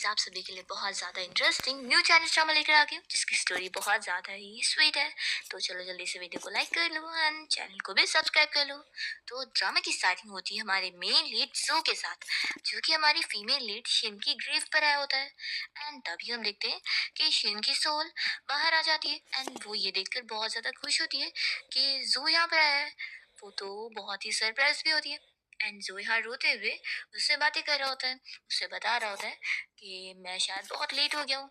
Guys, आप सभी के लिए बहुत ज़्यादा इंटरेस्टिंग न्यू चाइनीज ड्रामा लेकर आ गई हूँ जिसकी स्टोरी बहुत ज़्यादा ही स्वीट है। तो चलो जल्दी से वीडियो को लाइक कर लो एंड चैनल को भी सब्सक्राइब कर लो। तो ड्रामा की स्टार्टिंग होती है हमारे मेन लीड जो के साथ, जो कि हमारी फीमेल लीड शिन की ग्रेव पर आया होता है। एंड तभी हम देखते हैं कि शिन की सोल बाहर आ जाती है एंड वो ये देखकर बहुत ज़्यादा खुश होती है कि जो यहाँ पर आया है। वो तो बहुत ही सरप्राइज भी होती है एंड जो यहाँ रोते हुए उससे बातें कर रहा होता है, उसे बता रहा होता है कि मैं शायद बहुत लेट हो गया हूँ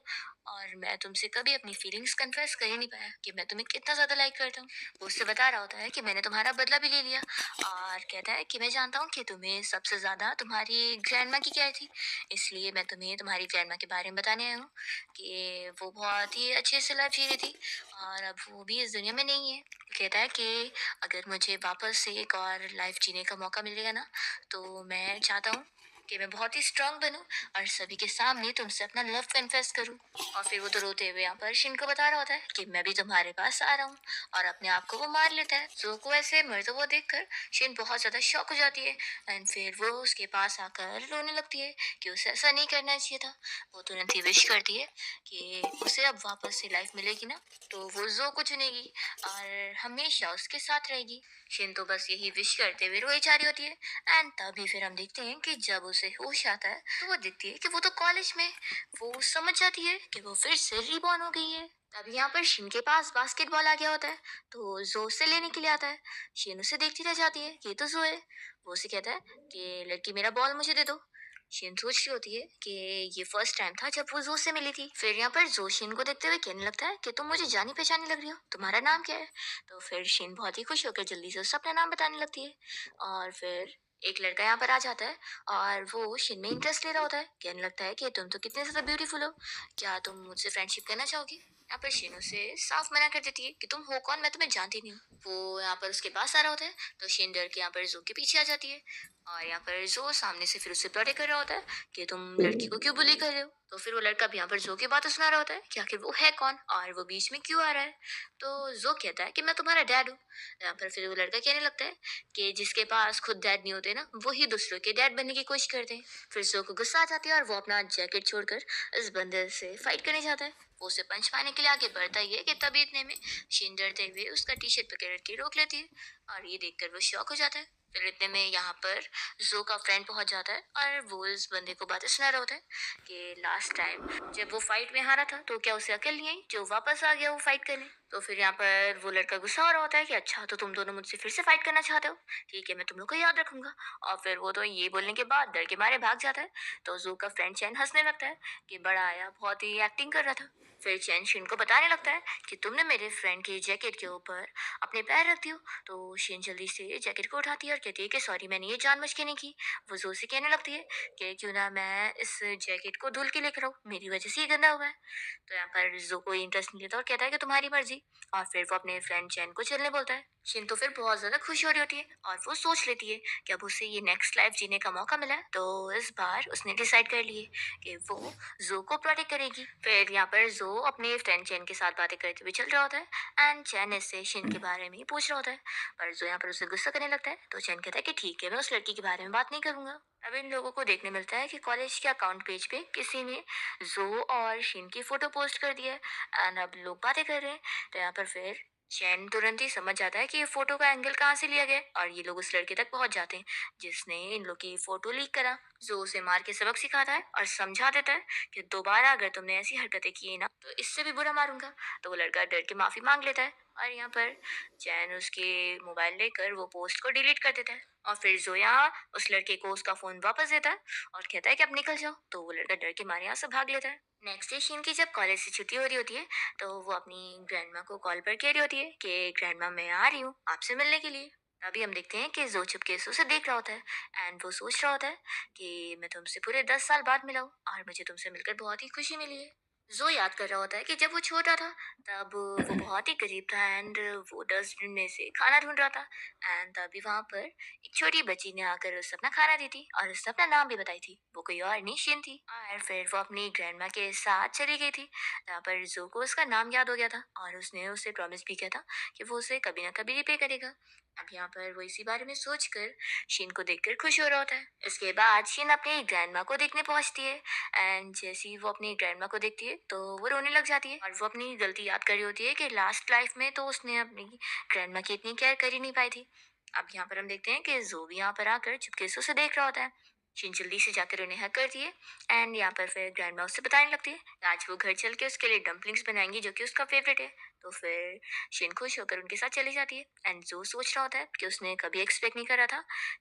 और मैं तुमसे कभी अपनी फीलिंग्स कन्फेस कर ही नहीं पाया कि मैं तुम्हें कितना ज़्यादा लाइक करता हूँ। वो उससे बता रहा होता है कि मैंने तुम्हारा बदला भी ले लिया और कहता है कि मैं जानता हूँ कि तुम्हें सबसे ज़्यादा तुम्हारी ग्रैंडमा की केयर थी, इसलिए मैं तुम्हें तुम्हारी ग्रैंडमा के बारे में बताने आया हूँ कि वो बहुत ही अच्छे से लाइफ जी रही थी और अब वो भी इस दुनिया में नहीं है। कहता है कि अगर मुझे वापस से एक और लाइफ जीने का मौका मिलेगा ना, तो मैं चाहता हूँ कि मैं बहुत ही स्ट्रांग बनूं और सभी के सामने तुमसे अपना लव कन्फेस करूं। और फिर वो तो रोते हुए यहाँ पर शिन को बता रहा होता है कि मैं भी तुम्हारे पास आ रहा हूँ और अपने आप को वो मार लेता है। जो को ऐसे मरते हुए देखकर शिन बहुत ज्यादा शॉक हो जाती है एंड फिर वो उसके पास आकर रोने लगती है कि उसे ऐसा नहीं करना चाहिए था। वो तुरंत ही विश करती है कि उसे अब वापस से लाइफ मिलेगी ना, तो वो जो को चुनेगी और हमेशा उसके साथ रहेगी। शिन तो बस यही विश करते हुए रोई जा रही होती है एंड तभी फिर हम देखते हैं कि जब उसे होश आता है तो वो देखती है कि वो तो कॉलेज में। वो समझ जाती है कि वो फिर से रीबॉर्न हो गई है। तभी यहाँ पर शिन के पास बास्केटबॉल आ गया होता है, तो जो उसे लेने के लिए आता है। शिन उसे देखती रह जाती है, ये तो जो है। वो उसे कहता है कि लड़की मेरा बॉल मुझे दे दो। शिन सोच रही होती है कि ये फर्स्ट टाइम था जब वो जो से मिली थी। फिर यहाँ पर जो शिन को देखते हुए कहने लगता है कि तुम मुझे जानी पहचानी लग रही हो, तुम्हारा नाम क्या है। तो फिर शिन बहुत ही खुश होकर जल्दी से उससे अपना नाम बताने लगती है। और फिर एक लड़का यहाँ पर आ जाता है और वो शिन में इंटरेस्ट ले रहा होता है। कहने लगता है कि तुम तो कितने ज्यादा ब्यूटीफुल हो, क्या तुम मुझसे फ्रेंडशिप करना चाहोगी। यहाँ पर शिन उसे साफ मना कर देती है कि तुम हो कौन, मैं तुम्हें जानती नहीं हूँ। वो यहाँ पर उसके पास आ रहा होता है तो शिन डर के यहाँ पर जो के पीछे आ जाती है और यहाँ पर जो सामने से फिर उसे प्रोटेक्ट कर रहा होता है कि तुम लड़की को क्यों बुली कर रहे हो। तो फिर वो लड़का भी यहाँ पर जो की बात सुना रहा होता है कि आखिर वो है कौन और वो बीच में क्यों आ रहा है। तो जो कहता है कि मैं तुम्हारा डैड हूँ। यहाँ पर फिर वो लड़का कहने लगता है कि जिसके पास खुद डैड नहीं होते ना, वो ही दूसरों के डैड बनने की कोशिश करते हैं। फिर जो को गुस्सा आ जाती है और वो अपना जैकेट छोड़कर इस बंदर से फाइट करने जाता है। वो उसे पंच पाने के लिए आगे बढ़ता ही है कि तभी इतने में शीन डरते हुए उसका टी शर्ट पकड़ के रोक लेती है और ये देखकर वो शॉक हो जाता है। फिर इतने में यहाँ पर जो का फ्रेंड पहुंच जाता है और वो इस बंदे को बातें सुना रहा होता है कि लास्ट टाइम जब वो फाइट में हारा था तो क्या उसे अकेले नहीं आई जो वापस आ गया वो फाइट करने। तो फिर यहाँ पर वो लड़का गुस्सा हो रहा होता है कि अच्छा तो तुम दोनों मुझसे फिर से फाइट करना चाहते हो, ठीक है मैं तुम लोग को याद रखूंगा। और फिर वो तो ये बोलने के बाद डर के मारे भाग जाता है। तो जू का फ्रेंड चैन हंसने लगता है कि बड़ा आया बहुत ही एक्टिंग कर रहा था। फिर चैन शिन को बताने लगता है कि तुमने मेरे फ्रेंड के जैकेट के ऊपर अपने पैर रख दियो। तो शिन जल्दी से जैकेट को उठाती है और कहती है कि सॉरी मैंने ये जानबूझ के नहीं की। वो जो से कहने लगती है कि क्यों ना मैं इस जैकेट को धुल के लेकर आऊँ, मेरी वजह से ये गंदा हुआ है। तो यहाँ पर जो कोई इंटरेस्ट नहीं लेता और कहता है कि तुम्हारी मर्जी। और फिर वो अपने फ्रेंड चैन को चलने बोलता है। शिन तो फिर बहुत ज्यादा खुश हो रही होती है और वो सोच लेती है कि अब उसे ये नेक्स्ट लाइफ जीने का मौका मिला है, तो इस बार उसने डिसाइड कर लिए कि वो जो को प्रोटेक्ट करेगी। फिर यहाँ पर जो अपने फ्रेंड चैन के साथ बातें करते हुए चल रहा होता है एंड चैन इससे शिन के बारे में ही पूछ रहा होता है। पर जो यहाँ पर उसे गुस्सा करने लगता है तो चैन कहता है कि ठीक है मैं उस लड़की के बारे में बात नहीं करूंगा। अब इन लोगों को देखने मिलता है कि कॉलेज के अकाउंट पेज पे किसी ने जो और शिन की फोटो पोस्ट कर दी है एंड अब लोग बातें कर रहे हैं। तो यहाँ पर फिर चैन तुरंत ही समझ जाता है कि ये फोटो का एंगल कहाँ से लिया गया और ये लोग उस लड़के तक पहुंच जाते हैं जिसने इन लोग की फोटो लीक करा। जो उसे मार के सबक सिखाता है और समझा देता है कि दोबारा अगर तुमने ऐसी हरकतें की ना तो इससे भी बुरा मारूंगा। तो वो लड़का डर के माफी मांग लेता है और यहाँ पर चैन उसके मोबाइल लेकर वो पोस्ट को डिलीट कर देता है। और फिर जोया उस लड़के को उसका फोन वापस देता है और कहता है कि अब निकल जाओ। तो वो लड़का डर के मारे यहाँ से भाग लेता है। नेक्स्ट डे शीन की जब कॉलेज से छुट्टी हो रही होती है तो वो अपनी ग्रैंडमा को कॉल पर कह रही होती है कि ग्रैंडमा मैं आ रही हूँ आपसे मिलने के लिए। अभी हम देखते हैं कि जो चुपके से उसे देख रहा होता है एंड वो सोच रहा होता है कि मैं तुमसे पूरे 10 साल बाद मिला हूँ और मुझे तुमसे मिलकर बहुत ही खुशी मिली है। जो याद कर रहा होता है कि जब वो छोटा था तब वो बहुत ही गरीब था एंड वो डस्टबिन में से खाना ढूंढ रहा था एंड तभी वहां पर एक छोटी बच्ची ने आकर उसे अपना खाना दी थी और उसने अपना नाम भी बताई थी। वो कोई और नहीं शिन थी और फिर वो अपनी ग्रैंडमा के साथ चली गई थी जहाँ पर जो को उसका नाम याद हो गया था और उसने उसे प्रॉमिस भी किया था कि वो उसे कभी ना कभी रिपे करेगा। अब यहाँ पर वो इसी बारे में सोचकर शिन को देखकर खुश हो रहा होता है। इसके बाद शिन अपनी ग्रैंडमा को देखने पहुंचती है एंड जैसे ही वो अपनी ग्रैंडमा को देखती है तो वो रोने लग जाती है और वो अपनी गलती याद कर रही होती है कि लास्ट लाइफ में तो उसने अपनी ग्रैंडमा की इतनी केयर कर ही नहीं पाई थी। अब यहाँ पर हम देखते हैं कि जो भी यहाँ पर आकर चुपके से उसे देख रहा होता है। शिन जल्दी से जाकर उन्हें हक करती है एंड यहाँ पर फिर ग्रैंडमा उससे बताने लगती है कि आज वो घर चल के उसके लिए डम्पलिंग्स बनाएंगी जो कि उसका फेवरेट है। तो फिर शिन खुश होकर उनके साथ चली जाती है एंड जो सोच रहा होता है कि उसने कभी एक्सपेक्ट नहीं करा था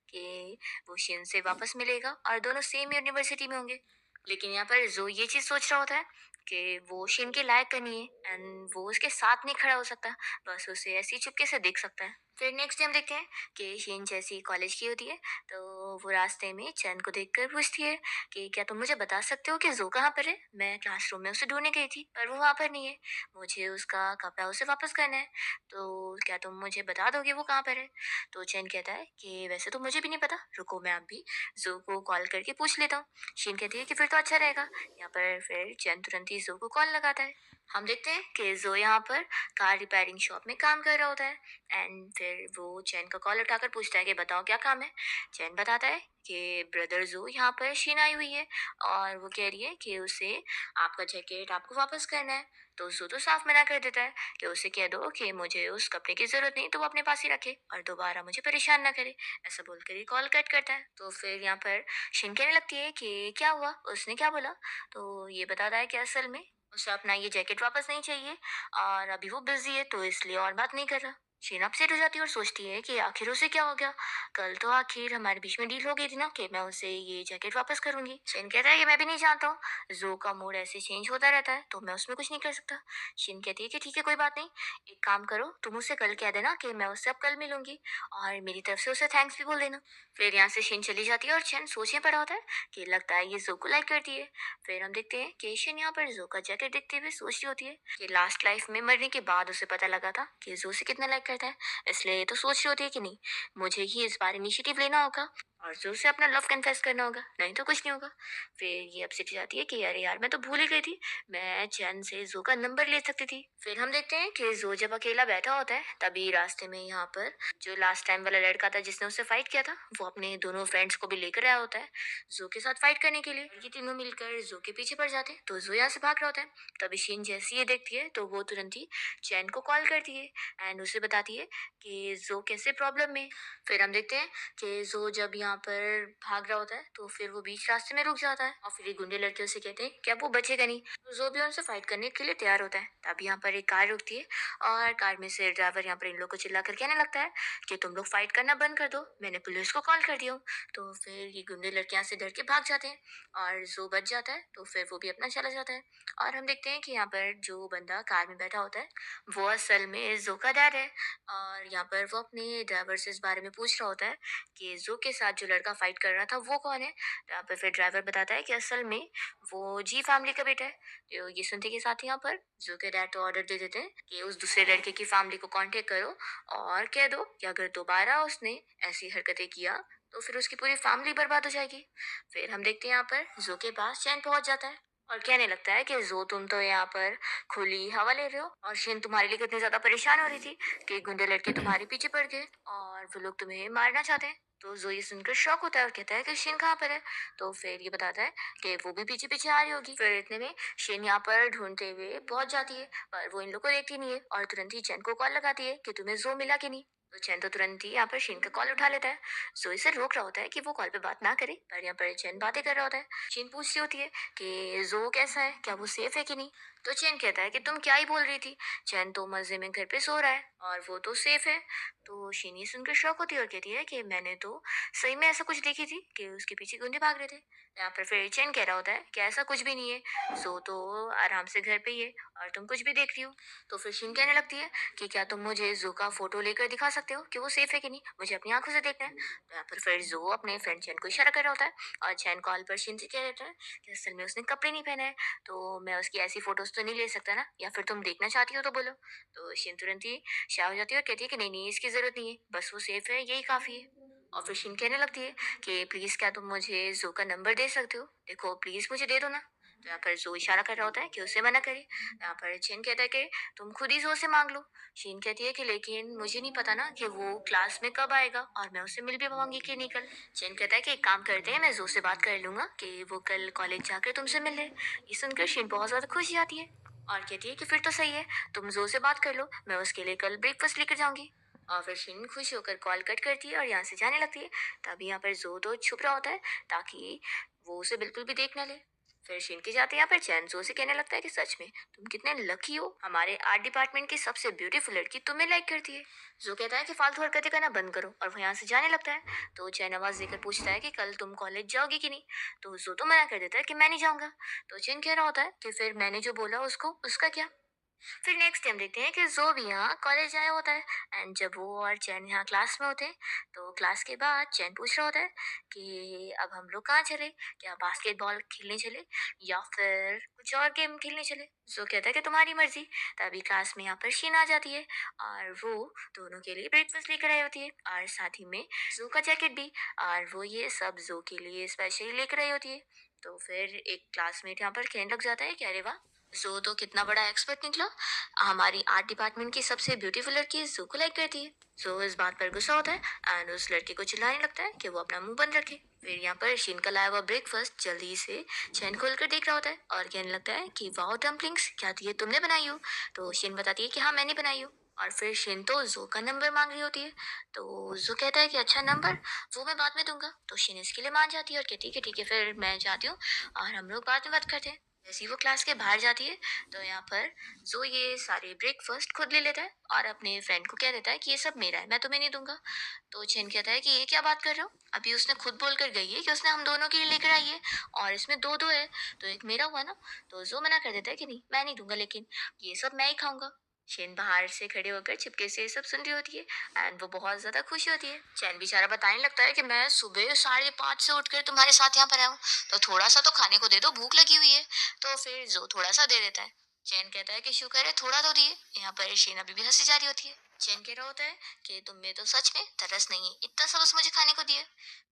कि वो शिन से वापस मिलेगा और दोनों सेम यूनिवर्सिटी में होंगे। लेकिन यहाँ पर जो ये चीज़ सोच रहा होता है कि वो शिन के लायक का नहीं है एंड वो उसके साथ नहीं खड़ा हो सकता, बस उसे ऐसे ही चुपके से देख सकता है। फिर नेक्स्ट डे हम देखते हैं कि शिन जैसी कॉलेज की होती है तो वो रास्ते में चैन को देखकर पूछती है कि क्या तुम मुझे बता सकते हो कि जो कहाँ पर है? मैं क्लासरूम में उसे ढूंढने गई थी पर वो वहाँ पर नहीं है। मुझे उसका कपड़ा उसे वापस करना है, तो क्या तुम मुझे बता दोगे वो कहाँ पर है? तो चैन कहता है कि वैसे तो मुझे भी नहीं पता, रुको मैं अभी जो को कॉल करके पूछ लेता हूँ। शीन कहती है कि फिर तो अच्छा रहेगा। यहाँ पर फिर चैन तुरंत ही जो को कॉल लगाता है। हम देखते हैं कि जो यहाँ पर कार रिपेयरिंग शॉप में काम कर रहा होता है एंड फिर वो चैन का कॉल उठाकर पूछता है कि बताओ क्या काम है। चैन बताता है कि ब्रदर जो यहाँ पर शीन आई हुई है और वो कह रही है कि उसे आपका जैकेट आपको वापस करना है। तो जो तो साफ मना कर देता है कि उसे कह दो कि मुझे उस कपड़े की जरूरत नहीं, तो वो अपने पास ही रखे और दोबारा मुझे परेशान ना करे। ऐसा बोलकर ही कॉल कट करता है। तो फिर यहाँ पर शिन कहने लगती है कि क्या हुआ, उसने क्या बोला? तो ये बताता है कि असल में उसे अपना ये जैकेट वापस नहीं चाहिए और अभी वो बिजी है तो इसलिए और बात नहीं कर रहा। शीन अपसेट हो जाती है और सोचती है कि आखिर उसे क्या हो गया। कल तो आखिर हमारे बीच में डील हो गई थी ना कि मैं उसे ये जैकेट वापस करूंगी। शीन कहता है कि मैं भी नहीं जानता हूँ, जो का मूड ऐसे चेंज होता रहता है तो मैं उसमें कुछ नहीं कर सकता। शीन कहती है कि ठीक है कोई बात नहीं, एक काम करो तुम उसे कल कह देना कि मैं उससे अब कल मिलूंगी और मेरी तरफ से उसे थैंक्स भी बोल देना। फिर यहाँ से शिन चली जाती है और चैन सोचने पड़ा होता है कि लगता है ये जो को लाइक करती है। फिर हम देखते हैं कि शिन यहाँ पर जो का जैकेट देखते हुए सोच रही होती है कि लास्ट लाइफ में मरने के बाद उसे पता लगा था कि जो उसे कितना लाइक करता है, इसलिए ये तो सोच रही होती है कि नहीं, मुझे ही इस बार इनिशिएटिव लेना होगा और जो से अपना लव कन्फेस करना होगा, नहीं तो कुछ नहीं होगा। फिर ये अपसेट हो जाती है कि अरे यार मैं तो भूल ही गई थी, मैं चैन से जो का नंबर ले सकती थी। फिर हम देखते हैं कि जो जब अकेला बैठा होता है तभी रास्ते में यहाँ पर जो लास्ट टाइम वाला लड़का था जिसने उससे फाइट किया था वो अपने दोनों फ्रेंड्स को भी लेकर आया होता है जो के साथ फाइट करने के लिए। ये तीनों मिलकर जो के पीछे पड़ जाते हैं तो जो यहाँ से भाग रहा होता है। तभी शीन जैसी ये देखती है तो वो तुरंत ही चैन को कॉल करती है एंड उसे बताती है कि जो कैसे प्रॉब्लम में। फिर हम देखते हैं कि जो जब यहाँ पर भाग रहा होता है तो फिर वो बीच रास्ते में रुक जाता है और फिर ये गुंडे लड़के उसे कहते हैं कि अब वो बचेगा नहीं। तो जो भी उनसे फाइट करने के लिए तैयार होता है तब यहाँ पर एक कार रुकती है और कार में से ड्राइवर यहाँ पर इन लोग को चिल्ला कर कहने लगता है कि तुम लोग फाइट करना बंद कर दो, मैंने पुलिस को कॉल कर दिया हूँ। तो फिर ये गुंडे लड़के यहाँ से डर के भाग जाते हैं और जो बच जाता है तो फिर वो भी अपना चला जाता है। और हम देखते हैं कि यहाँ पर जो बंदा कार में बैठा होता है वो असल में जो का डैड है और यहाँ पर वो अपने ड्राइवर से इस बारे में पूछ रहा होता है कि जो के साथ जो लड़का फाइट कर रहा था वो कौन है। यहाँ पर फिर ड्राइवर बताता है कि असल में वो जी फैमिली का बेटा है। तो ये सुनते के साथ यहाँ पर जो के डैड तो ऑर्डर दे देते हैं कि उस दूसरे लड़के की फैमिली को कांटेक्ट करो और कह दो कि अगर दोबारा उसने ऐसी हरकतें किया तो फिर उसकी पूरी फैमिली बर्बाद हो जाएगी। फिर हम देखते हैं यहाँ पर जो के पास चैन पहुंच जाता है और कहने लगता है कि जो तुम तो यहाँ पर खुली हवा ले रहे हो और शिन तुम्हारे लिए कितनी ज्यादा परेशान हो रही थी कि गुंडे लड़के तुम्हारे पीछे पड़ गए और वो लोग तुम्हें मारना चाहते हैं। तो जो ये सुनकर शॉक होता है और कहता है कि शिन कहाँ पर है। तो फिर ये बताता है कि वो भी पीछे पीछे आ रही होगी। फिर इतने में शिन यहाँ पर ढूंढते हुए पहुंच जाती है पर वो इन लोग को देखती नहीं है और तुरंत ही चैन को कॉल लगाती है कि तुम्हें जो मिला कि नहीं। तो चैन तो तुरंत ही यहाँ पर शिन का कॉल उठा लेता है। जो इसे रोक रहा होता है कि वो कॉल पे बात ना करे पर यहाँ पर चैन बातें कर रहा होता है। शिन पूछ रही होती है कि जो कैसा है, क्या वो सेफ है कि नहीं। तो चैन कहता है कि तुम क्या ही बोल रही थी, चैन तो मजे में घर पे सो रहा है और वो तो सेफ है। तो शिन ये सुनकर शौक होती है और कहती है कि मैंने तो सही में ऐसा कुछ देखी थी कि उसके पीछे गुंडे भाग रहे थे। यहाँ पर फिर चैन कह रहा होता है कि ऐसा कुछ भी नहीं है, सो तो आराम से घर पे ही है और तुम कुछ भी देख रही हो। तो फिर शिन कहने लगती है कि क्या तुम मुझे जू का फोटो लेकर दिखा सकते हो कि वो सेफ है कि नहीं, मुझे अपनी आंखों से देखना है। तो यहाँ पर फिर जो अपने फ्रेंड चैन को इशारा कर रहा होता है और चैन कॉल पर शिन से कह देता है कि असल में उसने कपड़े नहीं पहने हैं, तो मैं उसकी ऐसी फोटोज तो नहीं ले सकता ना, या फिर तुम देखना चाहती हो तो बोलो। तो शिन तुरंत ही शाय हो जाती है और कहती है कि नहीं नहीं, इसकी जरूरत नहीं है, बस वो सेफ है, यही काफी है। और फिर शिन कहने लगती है कि प्लीज क्या तुम मुझे जो का नंबर दे सकते हो, देखो प्लीज मुझे दे दो ना। तो यहाँ पर जो इशारा कर रहा होता है कि उसे मना करे। यहाँ पर चिन कहता है कि तुम खुद ही जो से मांग लो। शीन कहती है कि लेकिन मुझे नहीं पता ना कि वो क्लास में कब आएगा और मैं उससे मिल भी पाऊंगी कि नहीं कल। चिन कहता है कि एक काम करते हैं, मैं जो से बात कर लूंगा कि वो कल कॉलेज जाकर तुमसे मिल ले। ये सुनकर शीन बहुत ज्यादा खुश जाती है और कहती है कि फिर तो सही है, तुम जो से बात कर लो, मैं उसके लिए कल ब्रेकफास्ट लेकर जाऊंगी। और फिर शीन खुश होकर कॉल कट करती है और यहाँ से जाने लगती है। तभी यहाँ पर जो तो छुप रहा होता है ताकि वो उसे बिल्कुल भी देख ना ले। फिर शिन के जाते यहाँ पर चैन जो से कहने लगता है कि सच में तुम कितने लकी हो, हमारे आर्ट डिपार्टमेंट की सबसे ब्यूटीफुल लड़की तुम्हें लाइक करती है। जो कहता है कि फालतू हरकतें करना बंद करो और वो यहाँ से जाने लगता है। तो चैन आवाज देकर पूछता है कि कल तुम कॉलेज जाओगी कि नहीं। तो जो तो मना कर देता है कि मैं नहीं जाऊंगा। तो चैन कह रहा होता है कि फिर मैंने जो बोला उसको उसका क्या। फिर नेक्स्ट टाइम देखते हैं कि जो भी यहाँ कॉलेज आया होता है एंड जब वो और चैन यहाँ क्लास में होते हैं, तो क्लास के बाद चैन पूछ रहा होता है कि अब हम लोग कहाँ चले, क्या बास्केटबॉल खेलने चले या फिर कुछ और गेम खेलने चले। जो कहता है कि तुम्हारी मर्जी। तभी क्लास में यहाँ पर शीन आ जाती है और वो दोनों के लिए ब्रेकफास्ट लेकर आई होती है और साथ ही में जू का जैकेट भी। और वो ये सब जू के लिए स्पेशली लेकर आई होती है। तो फिर एक क्लासमेट यहाँ पर कहने लग जाता है कि अरे वाह, जो तो कितना बड़ा एक्सपर्ट निकला, हमारी आर्ट डिपार्टमेंट की सबसे ब्यूटीफुल लड़की जू को लाइक करती है। जो इस बात पर गुस्सा होता है एंड उस लड़की को चिल्लाने लगता है कि वो अपना मुंह बंद रखे। फिर यहाँ पर शिन का लाया हुआ ब्रेकफास्ट जल्दी से चैन खोल कर देख रहा होता है और कहने लगता है कि वाह डम्पलिंग्स, क्या ये तुमने बनाई हो। तो शिन बताती है कि हाँ मैंने बनाई हो। और फिर शिन तो जो का नंबर मांग रही होती है। तो जो कहता है कि अच्छा नंबर, वो मैं बाद में दूंगा। तो शिन इसके लिए मान जाती है और कहती है कि ठीक है फिर मैं जाती हूँ और हम लोग बाद में बात करते हैं। जैसे ही वो क्लास के बाहर जाती है, तो यहाँ पर जो ये सारे ब्रेकफास्ट खुद ले लेता है और अपने फ्रेंड को कह देता है कि ये सब मेरा है, मैं तुम्हें नहीं दूंगा। तो चेन कहता है कि ये क्या बात कर रहे हो, अभी उसने खुद बोल कर गई है कि उसने हम दोनों के लिए लेकर आई है और इसमें दो दो है, तो एक मेरा हुआ ना। तो जो मना कर देता है कि नहीं मैं नहीं दूंगा, लेकिन ये सब मैं ही खाऊंगा। चैन बाहर से खड़े होकर छिपके से ये सब सुन रही होती है एंड वो बहुत ज्यादा खुश होती है। चैन बेचारा बताने लगता है कि मैं सुबह 5:30 से उठकर तुम्हारे साथ यहाँ पर आया हूँ, तो थोड़ा सा तो खाने को दे दो, भूख लगी हुई है। तो फिर जो थोड़ा सा दे देता है। चैन कहता है कि शुक्र है थोड़ा तो दिए। यहाँ पर शीन अभी भी हंसी जा रही होती है। चैन कह रहा होता है कि तुम में तो सच में तरस नहीं है, इतना सब बस मुझे खाने को दिए।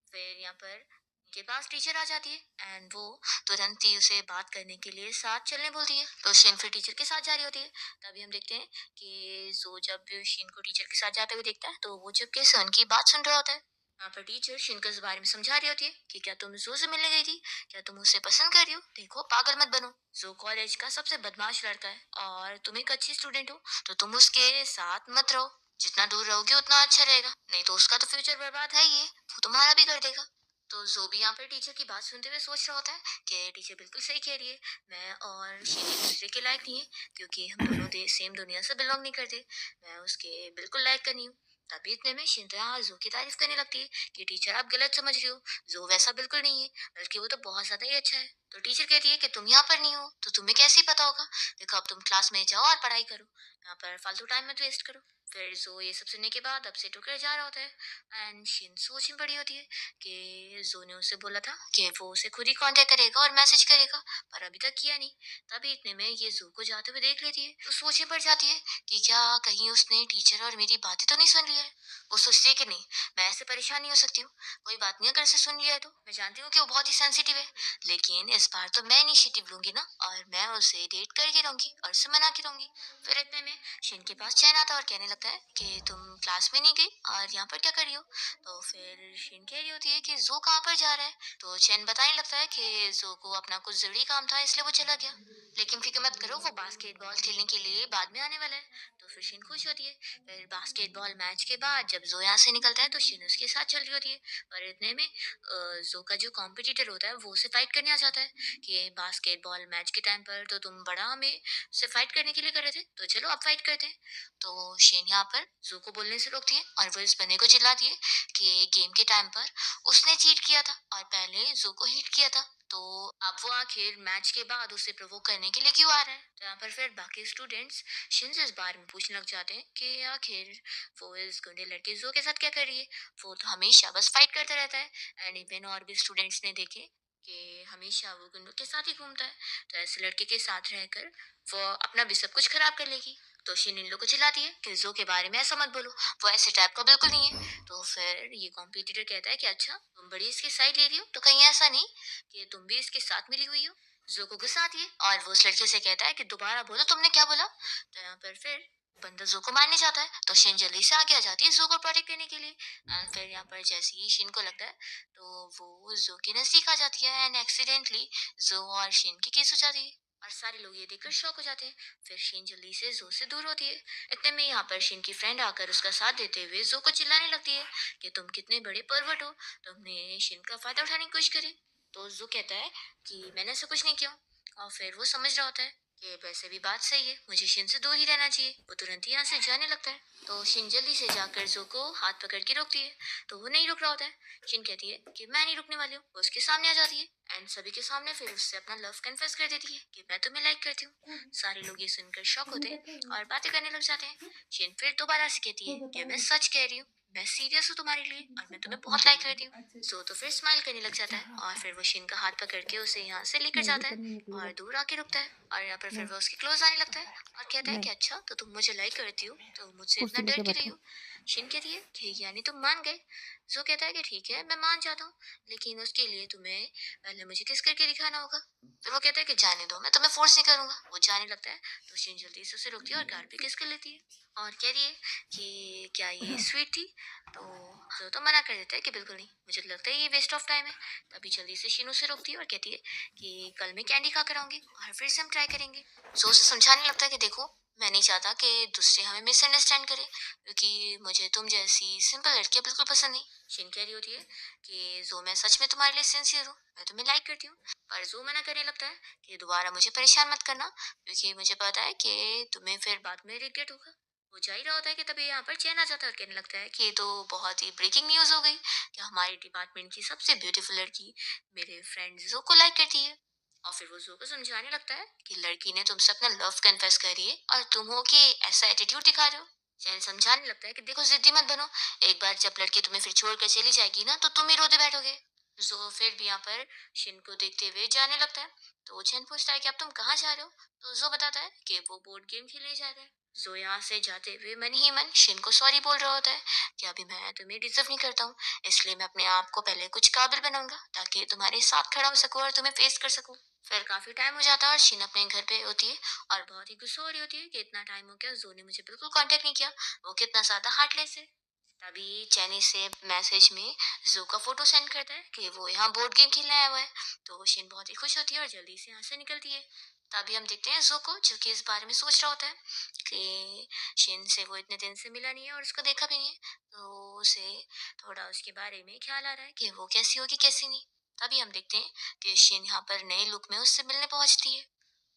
फिर यहाँ पर के पास टीचर आ जाती है एंड वो तुरंत ही उसे बात करने के लिए साथ चलने बोलती है। तो शीन फिर टीचर के साथ जा रही होती है। तभी हम देखते हैं कि जो जब शीन को टीचर के साथ जाते हुए देखता है, तो वो चुपके से उनकी बात सुन रहा होता है। यहाँ पर टीचर शिन को इस बारे में समझा रही होती है कि क्या तुम जू से मिलने गई थी, क्या तुम उसे पसंद कर रही हो, देखो पागल मत बनो। जो कॉलेज का सबसे बदमाश लड़का है और तुम एक अच्छी स्टूडेंट हो, तो तुम उसके साथ मत रहो। जितना दूर रहोगे उतना अच्छा रहेगा, नहीं तो उसका तो फ्यूचर बर्बाद है ही है, वो तुम्हारा भी कर देगा। तो जो भी यहाँ पर टीचर की बात सुनते हुए सोच रहा होता है कि टीचर बिल्कुल सही कह रही है, मैं और शिन एक दूसरे के लायक नहीं है, क्योंकि हम दोनों सेम दुनिया से बिलोंग नहीं करते। मैं उसके बिल्कुल लायक का नहीं हूँ। तभी इतने में शिंतया जो की तारीफ करने लगती है कि टीचर आप गलत समझ रही हो, जो वैसा बिल्कुल नहीं है, बल्कि वो तो बहुत ज्यादा ही अच्छा है। तो टीचर कहती है कि तुम यहाँ पर नहीं हो तो तुम्हें कैसे ही पता होगा, देखो अब तुम क्लास में जाओ और पढ़ाई करो, यहाँ पर फालतू टाइम मत वेस्ट करो। फिर जो ये सब सुनने के बाद अब से टुकड़े जा रहा होता है एंड शिन सोच में पड़ी होती है कि जो ने उसे बोला था कि वो उसे खुद ही कांटेक्ट करेगा और मैसेज करेगा, पर अभी तक किया नहीं। तभी इतने में ये जू को जाते हुए देख लेती है, तो सोच में पड़ जाती है कि क्या कहीं उसने टीचर और मेरी बातें तो नहीं सुन ली है। वो सोचती है कि नहीं, मैं ऐसे परेशान नहीं हो सकती हूँ, कोई बात नहीं, अगर से सुन लिया है तो मैं जानती हूँ कि वो बहुत ही सेंसिटिव है, लेकिन इस बार तो मैं इनिशिएटिव लूंगी ना और मैं उसे डेट करके रहूंगी और उससे मना के रहूंगी। फिर इतने में शिन के पास चैन आता है और कहने लगता है कि तुम क्लास में नहीं गई और यहाँ पर क्या कर रही हो। तो फिर शिन कह रही होती है कि जो कहाँ पर जा रहा है। तो चैन बताने लगता है कि जो को अपना कुछ जरूरी काम था इसलिए वो चला गया, लेकिन फिक्र मत करो, वो बास्केटबॉल खेलने के लिए बाद में आने वाला है। तो फिर शिन खुश होती है। फिर बास्केटबॉल मैच के बाद जब जो यहाँ से निकलता है, तो शिन उसके साथ चल रही होती है। पर इतने में जो का जो कॉम्पिटिटर होता है वो उसे फाइट करने आ जाता है कि बास्केटबॉल मैच के टाइम पर तो तुम बड़ा हमें से फाइट करने के लिए कर रहे थे, तो चलो अब फाइट करते हैं। तो शेन यहाँ पर जू को बोलने से रोकती है और वो इस बंदे को चिल्लाती है कि गेम के टाइम पर उसने चीट किया था और पहले जू को हिट किया था। तो अब वो आखिर मैच के बाद उसे प्रोवोक करने के लिए क्यों आ रहा है। तो यहाँ पर फिर बाकी स्टूडेंट्स शिन से इस बारे में पूछने लग जाते हैं कि आखिर वो इस गुंडे लड़के जो के साथ क्या कर रही है। वो तो हमेशा बस फाइट करता रहता है। एंड इवन और भी स्टूडेंट्स ने देखे कि हमेशा वो गुंडों के साथ ही घूमता है। तो ऐसे लड़के के साथ रहकर वो अपना भी सब कुछ खराब कर लेगी। तो शिन इन लोगों को चिल्लाती है कि जो के बारे में ऐसा मत बोलो, वो ऐसे टाइप का बिल्कुल नहीं है। तो फिर ये कॉम्पिटिटर कहता है कि अच्छा तुम बड़ी इसकी साइड ले रही हो, तो कहीं ऐसा नहीं कि तुम भी इसके साथ मिली हुई हो। जो को गुस्सा आती है और वो उस लड़के से कहता है कि दोबारा बोलो तुमने क्या बोला। तो यहाँ पर फिर बंदा जो को मारने जाता है तो शिन जल्दी से आगे आ जाती है जो को प्रोटेक्ट करने के लिए। एंड फिर यहाँ पर जैसे ही शिन को लगता है तो वो जो के नजदीक आ जाती है एंड एक्सीडेंटली जो और शिन की केस हो जाती है। और सारे लोग ये देखकर शॉक हो जाते हैं। फिर शिन जल्दी से जो से दूर होती है। इतने में यहाँ पर शिन की फ्रेंड आकर उसका साथ देते हुए जो को चिल्लाने लगती है कि तुम कितने बड़े परवट हो, तुमने शिन का फायदा उठाने की कोशिश करी। तो जो कहता है कि मैंने ऐसा कुछ नहीं किया। और फिर वो समझ रहा होता है कि वैसे भी बात सही है, मुझे शिन से दूर ही रहना चाहिए। वो तुरंत ही यहाँ से जाने लगता है। तो शिन जल्दी से जाकर जो को हाथ पकड़ के रोकती है। तो वो नहीं रुक रहा होता है। शिन कहती है कि मैं नहीं रुकने वाली हूँ। वो उसके सामने आ जाती है एंड सभी के सामने फिर उससे अपना लव कन्फेस कर देती है कि मैं तुम्हें लाइक करती हूँ। सारे लोग ये सुनकर शॉक होते हैं और बातें करने लग जाते हैं। शिन फिर दोबारा से कहती है कि मैं सच कह रही हूँ, मैं सीरियस हूँ तुम्हारे लिए और मैं तुम्हें बहुत लाइक करती हूँ। जो तो फिर स्माइल करने लग जाता है और फिर वो शिन का हाथ पकड़ के उसे यहाँ से लेकर जाता है और दूर आके रुकता है। और यहाँ पर फिर वो उसके क्लोज आने लगता है और कहता है कि अच्छा तो तुम मुझे लाइक करती हो, तो मुझसे इतना डर क्यों रही हो। शिन कहती है कि यानी तुम मान गए। जो कहता है कि ठीक है मैं मान जाता हूँ, लेकिन उसके लिए तुम्हें पहले मुझे किस करके दिखाना होगा। फिर वो कहता है कि जाने दो, मैं तुम्हें फोर्स नहीं करूंगा। वो जाने लगता है तो शिन जल्दी से उसे रोकती है और गाल पे किस कर लेती है और कह रही है कि क्या ये स्वीट थी। तो जो तो मना कर देता है कि बिल्कुल नहीं, मुझे तो लगता है ये वेस्ट ऑफ टाइम है। तभी जल्दी से शिनू से रोकती है और कहती है कि कल मैं कैंडी खा कर आऊंगी और फिर से हम ट्राई करेंगे। जो उसे समझाने लगता है कि देखो मैं नहीं चाहता कि दूसरे हमें मिसअंडरस्टैंड करे, क्योंकि मुझे तुम जैसी सिंपल लड़कियां बिल्कुल पसंद नहीं। शिन कह रही होती है कि जो मैं सच में तुम्हारे लिए सिंसियर हूँ, मैं तुम्हें लाइक करती हूँ। पर जो मना करने लगता है कि दोबारा मुझे परेशान मत करना, क्योंकि मुझे पता है कि तुम्हें फिर बाद में रिग्रेट होगा। वो जा ही रहा होता है कि तभी यहाँ पर चैन आ जाता है और कहने लगता है कि ये तो बहुत ही ब्रेकिंग न्यूज हो गई कि हमारे डिपार्टमेंट की सबसे ब्यूटीफुल लड़की मेरे फ्रेंड जो को लाइक करती है। और फिर वो जो को समझाने लगता है कि लड़की ने तुमसे अपना लव कन्फेस करी है और तुम हो कि ऐसा एटीट्यूड दिखा रहे हो। चैन समझाने लगता है कि देखो जिद्दी मत बनो, एक बार जब लड़की तुम्हें फिर छोड़कर चली जाएगी ना तो तुम ही रोते बैठोगे। जो फिर भी यहाँ पर शिन को देखते हुए जाने लगता है। तो चैन पूछता है कि अब तुम कहाँ जा रहे हो। तो जो बताता है कि वो बोर्ड गेम खेलने जा रहा है। जो यहाँ से जाते हुए मन ही मन शिन को सॉरी बोल रहा होता है कि अभी मैं तुम्हें डिजर्व नहीं करता हूँ, इसलिए मैं अपने आप को पहले कुछ काबिल बनाऊंगा ताकि तुम्हारे साथ खड़ा हो सकूं और तुम्हें फेस कर सकूं। फिर काफी टाइम हो जाता है और शिन अपने घर पे होती है और बहुत ही गुस्सा हो रही होती है कि इतना टाइम हो गया जो ने मुझे बिल्कुल कांटेक्ट नहीं किया, वो कितना ज्यादा हार्टलेस है। तभी चैनी से मैसेज में जू का फोटो सेंड करता है कि वो यहाँ बोर्ड गेम खेलने आया हुआ है। तो शिन बहुत ही खुश होती है और जल्दी से यहाँ से निकलती है। तभी हम देखते हैं जू को जो कि इस बारे में सोच रहा होता है कि शिन से वो इतने दिन से मिला नहीं है और उसको देखा भी नहीं है। तो उसे थोड़ा उसके बारे में ख्याल आ रहा है कि वो कैसी होगी कैसी नहीं। तभी हम देखते हैं कि शिन यहाँ पर नए लुक में उससे मिलने पहुंचती है।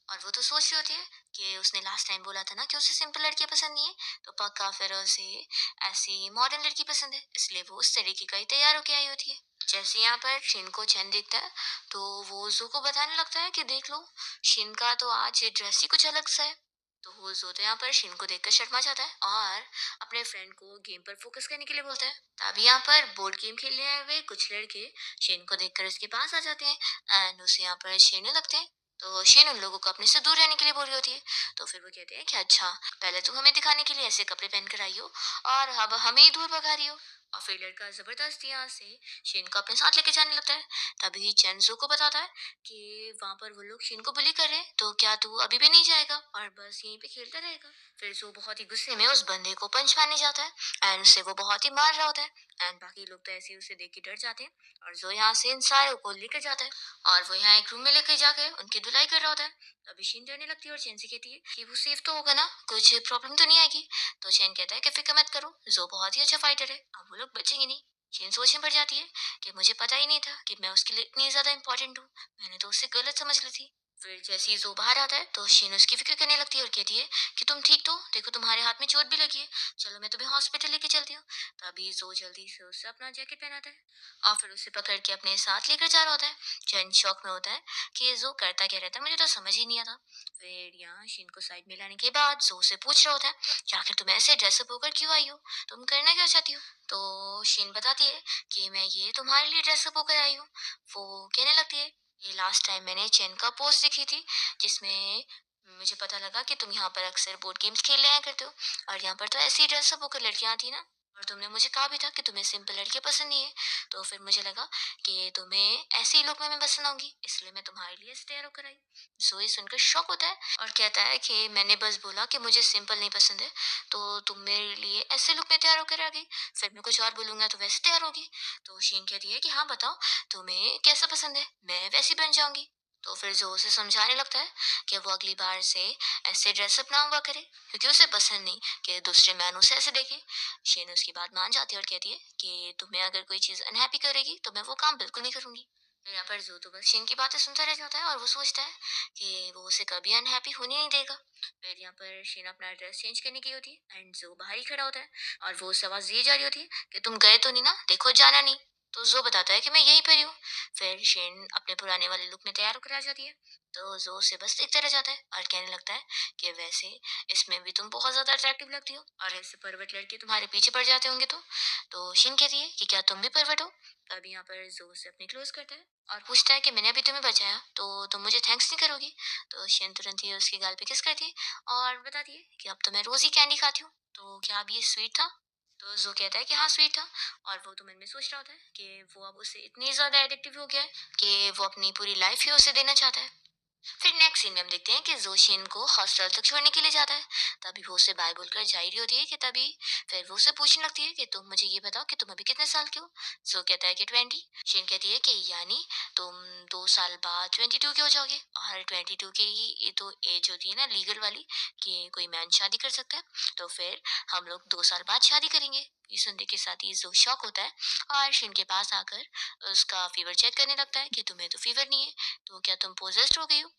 और वो तो सोच रही होती है कि उसने लास्ट टाइम बोला था ना कि उसे सिंपल लड़कियां पसंद नहीं है, तो पक्का फिर उसे ऐसी मॉडर्न लड़की पसंद है, इसलिए वो उस तरीके का ही तैयार होके आई होती है। जैसे यहाँ पर शिन को चैन देखता है तो वो जू को बताने लगता है कि देख लो शिन का तो आज ड्रेस ही कुछ अलग सा है। तो वो जो तो यहाँ पर शिन को देखकर शर्मा जाता है और अपने फ्रेंड को गेम पर फोकस करने के लिए बोलता है। तभी यहाँ पर बोर्ड गेम खेलने आए हुए कुछ लड़के शिन को देखकर उसके पास आ जाते हैं एंड उसे यहाँ पर छेड़ने लगते हैं। तो शेन उन लोगों को अपने से दूर रहने के लिए बोल रही होती है। तो फिर वो कहते हैं कि अच्छा पहले तुम हमें दिखाने के लिए ऐसे कपड़े पहन कर आई हो और अब हमें ही दूर भगा रही हो। और फिर लड़का जबरदस्ती यहाँ से शेन को अपने साथ लेके जाने लगता है। तभी चैनजू को बताता है कि वहां पर वो लोग शेन को बुली कर रहे हैं, तो क्या तू अभी भी नहीं जाएगा और बस यहीं पे खेलता रहेगा। फिर जो बहुत ही गुस्से में उस बंदे को पंच मारने जाता है एंड उसे वो बहुत ही मार रहा होता है। एंड बाकी लोग तो ऐसे ही उसे देख के डर जाते हैं और जो यहाँ से इन सारों को लेकर जाता है और वो यहाँ एक रूम में लेकर जाके उनकी धुलाई कर रहा होता है। तभी शीन डरने लगती है और चैन से कहती है कि वो सेफ तो होगा ना, कुछ प्रॉब्लम तो नहीं आएगी। तो चैन कहता है कि फिक्र मत करो, जो बहुत ही अच्छा फाइटर है, अब वो लोग बचेंगे नहीं। चैन सोचने पड़ जाती है कि मुझे पता ही नहीं था कि मैं उसके लिए इतनी ज्यादा इंपॉर्टेंट हूँ, मैंने तो उसे गलत समझ ली थी। फिर जैसे ही जो बाहर आता है तो शीन उसकी फिक्र करने लगती है और कहती है कि तुम ठीक तो हो? देखो तुम्हारे हाथ में चोट भी लगी है, चलो मैं तुम्हें हॉस्पिटल लेके चलती हूँ। तभी जो जल्दी से उससे अपना जैकेट पहनाता है और फिर उसे पकड़ के अपने साथ लेकर जा रहा होता है। चैन शौक में होता है कि जो करता क्या रहता है, मुझे तो समझ ही नहीं आता। फिर यहाँ शीन को साइड में लाने के बाद जो उसे पूछ रहा होता है कि आखिर तुम ऐसे ड्रेसअप होकर क्यों आई हो, तुम करना क्या चाहती हो। तो शीन बताती है कि मैं ये तुम्हारे लिए ड्रेसअप होकर आई हूँ। वो कहने लगती है ये लास्ट टाइम मैंने चेन का पोस्ट देखी थी, जिसमें मुझे पता लगा कि तुम यहाँ पर अक्सर बोर्ड गेम्स खेलने आया करते हो और यहाँ पर तो ऐसी ड्रेसअप होकर लड़कियां आती ना, और तुमने मुझे कहा भी था कि तुम्हें सिंपल लड़कियां पसंद नहीं है। तो फिर मुझे लगा कि तुम्हें ऐसे ही लुक में मैं पसंद आऊंगी, इसलिए मैं तुम्हारे लिए ऐसे तैयार होकर आई। जोई सुनकर शॉक होता है और कहता है कि मैंने बस बोला कि मुझे सिंपल नहीं पसंद है, तो तुम मेरे लिए ऐसे लुक में तैयार होकर आ गई। फिर मैं कुछ और बोलूंगा तो वैसे तैयार होगी। तो शीन कहती है कि हाँ बताओ, तुम्हें कैसा पसंद है, मैं वैसी बन जाऊंगी। तो फिर जो उसे समझाने लगता है कि वो अगली बार से ऐसे ड्रेसअप ना हुआ करे, क्योंकि उसे पसंद नहीं कि दूसरे मैन उसे ऐसे देखे। शीन उसकी बात मान जाती है और कहती है कि तुम्हें अगर कोई चीज अनहैप्पी करेगी तो मैं वो काम बिल्कुल नहीं करूंगी। तो यहाँ पर जो तो बस शीन की बातें सुनता रह जाता है और वो सोचता है कि वो उसे कभी अनहैप्पी होने नहीं देगा। फिर यहाँ पर शीन अपना ड्रेस चेंज करने की होती है एंड जो बाहर ही खड़ा होता है और वो उसे आवाज दिए जा रही होती है कि तुम गए तो नहीं ना, देखो जाना नहीं। तो जो बताता है कि मैं यहीं पर ही हूँ। फिर शीन अपने पुराने वाले लुक में तैयार होकर आ जाती है। तो जो उसे बस देखता रह जाता है और कहने लगता है कि वैसे इसमें भी तुम बहुत ज्यादा अट्रैक्टिव लगती हो और ऐसे परवट लड़के तुम्हारे पीछे पड़ जाते होंगे। तो शीन कहती है कि क्या तुम भी परवट हो। तभी यहाँ पर जो उसे अपनी क्लोज करता है और पूछता है कि मैंने अभी तुम्हें बचाया तो तुम मुझे थैंक्स नहीं करोगी। तो शीन तुरंत ही उसकी गाल पे किस करती है और बताती है कि अब तो मैं रोज ही कैंडी खाती हूँ, तो क्या अब ये स्वीट था। तो जो कहता है कि हाँ स्वीट था। और वो तो मन में सोच रहा होता है कि वो अब उसे इतनी ज्यादा एडिक्टिव हो गया है कि वो अपनी पूरी लाइफ ही उसे देना चाहता है। फिर नेक्स्ट सीन में हम देखते हैं कि जोशिन को हॉस्टल तक छोड़ने के लिए जाता है। तभी वो उसे बाय बोलकर जा ही रही होती है कि तभी फिर वो उसे पूछने लगती है कि तुम मुझे ये बताओ कि तुम अभी कितने साल के हो। जो कहता है कि 20। शीन कहती है कि यानी तुम 2 साल बाद 22 के हो जाओगे, और 22 की ये तो एज होती है ना लीगल वाली कि कोई मैन शादी कर सकता है। तो फिर हम लोग 2 साल बाद शादी करेंगे। ये सुनने के साथ ही जो शॉक होता है और शीन के पास आकर उसका फीवर चेक करने लगता है कि तुम्हें तो फीवर नहीं है, तो क्या तुम पोजेस्ड हो गई हो।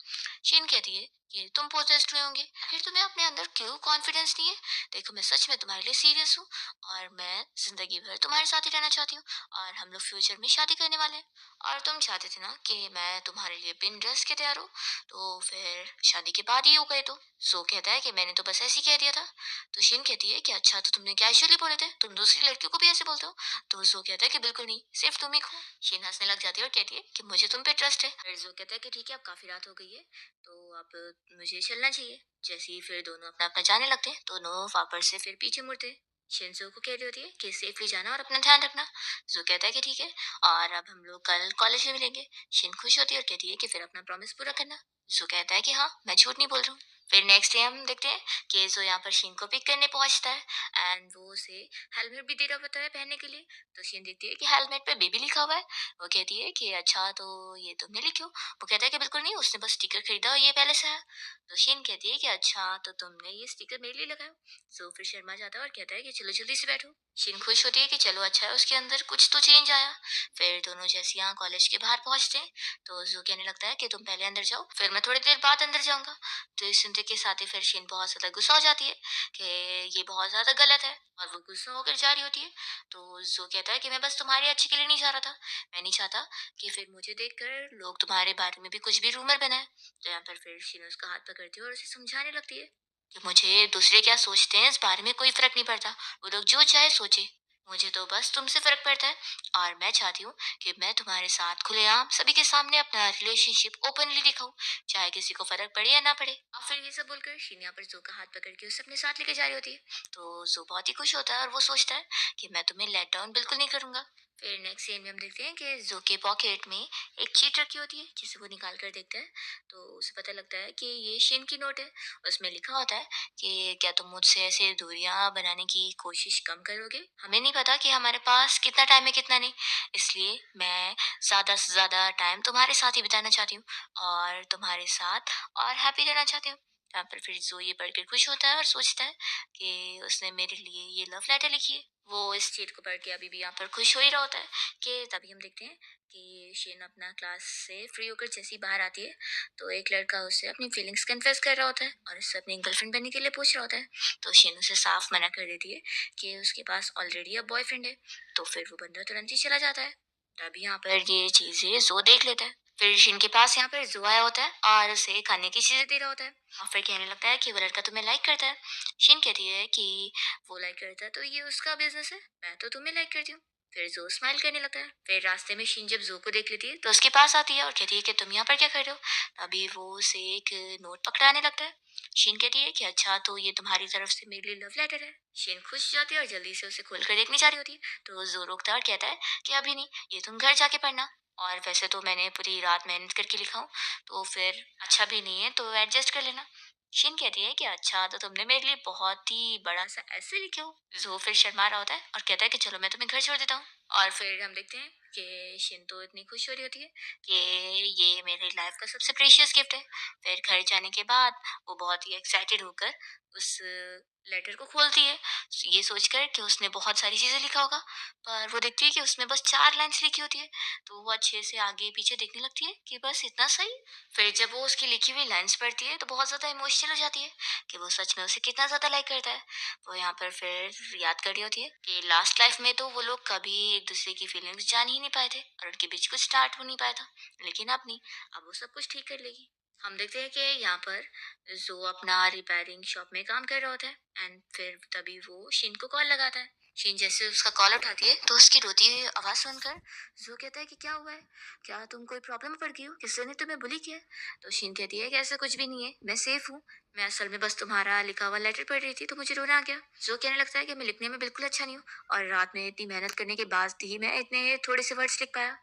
शीन कहती है कि तुम पोजेस्ड हुए होंगे, आखिर तुम्हें अपने अंदर क्यों कॉन्फिडेंस नहीं है। देखो मैं सच में तुम्हारे लिए सीरियस हूँ और मैं जिंदगी भर तुम्हारे साथ ही रहना चाहती हूँ और हम लोग फ्यूचर में शादी करने वाले हैं। और तुम चाहते थे ना कि मैं तुम्हारे लिए बिन ड्रेस के तैयार हूँ, तो फिर शादी के बाद ही हो गए। तो सो कहता है कि मैंने तो बस ऐसे ही कह दिया था। तो शीन कहती है कि अच्छा तो तुमने कैजुअली बोले थे, तुम दूसरी लड़कियों को भी ऐसे बोलते हो। तो जो कहता है कि बिल्कुल नहीं, सिर्फ तुम ही हो। शीन हंसने लग जाती है और कहती है कि मुझे तुम पे ट्रस्ट है। फिर जो कहता है कि ठीक है अब काफी रात हो गई है, तो अब मुझे चलना चाहिए। जैसे ही फिर दोनों अपना अपना जाने लगते हैं, दोनों वापस से फिर पीछे मुड़ते हैं। शिनजो को कह रही होती है कि सेफली जाना और अपना ध्यान रखना। जो कहता है कि ठीक है और अब हम लोग कल कॉलेज में मिलेंगे। शिन खुश होती है और कहती है कि फिर अपना प्रॉमिस पूरा करना। जो कहता है कि हाँ मैं झूठ नहीं बोल रहा हूँ। फिर नेक्स्ट डे हम देखते हैं कि जो यहाँ पर शिन को पिक करने पहुंचता है एंड वो उसे हेलमेट भी दे रहा होता है पहनने के लिए। तो शिन देखती है कि हेलमेट पे बेबी लिखा हुआ है। वो कहती है कि अच्छा तो ये तुमने लिखी हो। वो कहता है कि बिल्कुल नहीं, उसने बस स्टिकर खरीदा और ये पहले से है। तो शीन कहती है कि अच्छा तो तुमने ये स्टिकर मेरे लिए लगाया। सो फिर शर्मा जाता है और कहता है कि चलो जल्दी से बैठो। शीन खुश होती है कि चलो अच्छा है उसके अंदर कुछ तो चेंज आया। फिर दोनों जैसे यहाँ कॉलेज के बाहर पहुंचते हैं तो जो कहने लगता है कि तुम पहले अंदर जाओ फिर मैं थोड़ी देर बाद अंदर जाऊंगा। तो इस सुनते के साथ ही फिर शीन बहुत ज्यादा गुस्सा हो जाती है कि ये बहुत ज्यादा गलत है और वो गुस्सा होकर जा रही होती है। तो जो कहता है कि मैं बस तुम्हारे अच्छे के लिए नहीं जा रहा था, मैं नहीं चाहता कि फिर मुझे देखकर लोग तुम्हारे बारे में भी कुछ भी रूमर बनाए। तो यहाँ पर फिर शीनो उसका हाथ पकड़ती है और उसे समझाने लगती है कि मुझे दूसरे क्या सोचते हैं इस बारे में कोई फर्क नहीं पड़ता, वो लोग जो चाहे सोचे, मुझे तो बस तुमसे फर्क पड़ता है। और मैं चाहती हूँ कि मैं तुम्हारे साथ खुलेआम सभी के सामने अपना रिलेशनशिप ओपनली दिखाऊं, चाहे किसी को फर्क पड़े या ना पड़े। और फिर ये सब बोलकर शीन यहाँ पर जो का हाथ पकड़ के उसे अपने साथ लेके जा रही होती है। तो जो बहुत ही खुश होता है और वो सोचता है कि मैं तुम्हें लेट डाउन बिल्कुल नहीं करूंगा। फिर नेक्स्ट सीन में हम देखते हैं कि जो के पॉकेट में एक चीट रखी होती है जिसे वो निकाल कर देखता है। तो उसे पता लगता है कि ये शीन की नोट है। उसमें लिखा होता है कि क्या तुम मुझसे ऐसे दूरियां बनाने की कोशिश कम करोगे। हमें नहीं पता कि हमारे पास कितना टाइम है कितना नहीं, इसलिए मैं ज्यादा से ज्यादा टाइम तुम्हारे साथ ही बिताना चाहती हूँ और तुम्हारे साथ और हैप्पी रहना चाहती हूँ। यहाँ पर फिर जो ये पढ़कर खुश होता है और सोचता है कि उसने मेरे लिए ये लव लेटर लिखी है। वो इस चीज़ को पढ़ के अभी भी यहाँ पर खुश हो ही रहा होता है कि तभी हम देखते हैं कि शेन अपना क्लास से फ्री होकर जैसे ही बाहर आती है, तो एक लड़का उससे अपनी फीलिंग्स कन्फेस कर रहा होता है और उससे अपनी गर्लफ्रेंड बनने के लिए पूछ रहा होता है। तो शेन उसे साफ मना कर देती है कि उसके पास ऑलरेडी अब बॉयफ्रेंड है। तो फिर वो बंदा तुरंत ही चला जाता है। तभी यहाँ पर ये चीज़ें जो देख लेता है। फिर शिन के पास यहाँ पर जो आया होता है और उसे खाने की चीजें दे रहा होता है और फिर कहने लगता है कि वो लड़का तुम्हें लाइक करता है। शिन कहती है कि वो लाइक करता है तो ये उसका बिजनेस है, मैं तो तुम्हें लाइक करती हूँ। फिर जो स्माइल करने लगता है। फिर रास्ते में शिन जब जो को देख लेती है तो उसके पास आती है और कहती है कि तुम यहाँ पर क्या कर रहे हो। तभी वो उसे एक नोट पकड़ाने लगता है। शिन कहती है कि अच्छा तो ये तुम्हारी तरफ से मेरे लिए लव लेटर है। शिन खुश हो जाती है और जल्दी से उसे खोल कर देखने जा रही होती है। तो जो रोकता है और कहता है कि अभी नहीं, ये तुम घर जाके पढ़ना। और वैसे तो मैंने पूरी रात मेहनत करके लिखा हूँ, तो फिर अच्छा भी नहीं है तो एडजस्ट कर लेना। शिन कहती है कि अच्छा तो तुमने मेरे लिए बहुत ही बड़ा सा ऐसे लिखे हो। जो फिर शर्मा रहा होता है और कहता है कि चलो मैं तुम्हें घर छोड़ देता हूँ। और फिर हम देखते हैं कि शिन तो इतनी खुश हो रही होती है कि ये मेरी लाइफ का सबसे प्रीशियस गिफ्ट है। फिर घर जाने के बाद वो बहुत ही एक्साइटेड होकर उस लेटर को खोलती है, ये सोचकर कि उसने बहुत सारी चीजें लिखा होगा। पर वो देखती है कि उसमें बस 4 लाइन्स लिखी होती है। तो वो अच्छे से आगे पीछे देखने लगती है कि बस इतना सही। फिर जब वो उसकी लिखी हुई लाइन्स पढ़ती है तो बहुत ज़्यादा इमोशनल हो जाती है कि वो सच में उसे कितना ज़्यादा लाइक करता है। वो यहाँ पर फिर याद कर रही होती है कि लास्ट लाइफ में तो वो लोग कभी एक दूसरे की फीलिंग्स जान ही नहीं पाए थे और उनके बीच कुछ स्टार्ट हो नहीं पाया था। लेकिन अब नहीं, अब वो सब कुछ ठीक कर लेगी। हम देखते हैं कि यहाँ पर जो अपना रिपेयरिंग शॉप में काम कर रहा होता है एंड फिर तभी वो शिन को कॉल लगाता है। शिन जैसे उसका कॉल उठाती है तो उसकी रोती हुई आवाज सुनकर जो कहता है कि क्या हुआ है, क्या तुम कोई प्रॉब्लम में पड़ गई हो, किसी ने तुम्हें बुली किया है। तो शिन कहती है कि ऐसा कुछ भी नहीं है, मैं सेफ हूँ। मैं असल में बस तुम्हारा लिखा हुआ लेटर पढ़ रही थी तो मुझे रोना आ गया। जो कहने लगता है कि मैं लिखने में बिल्कुल अच्छा नहीं हूँ और रात में इतनी मेहनत करने के बाद ही मैं इतने थोड़े से वर्ड्स लिख पाया।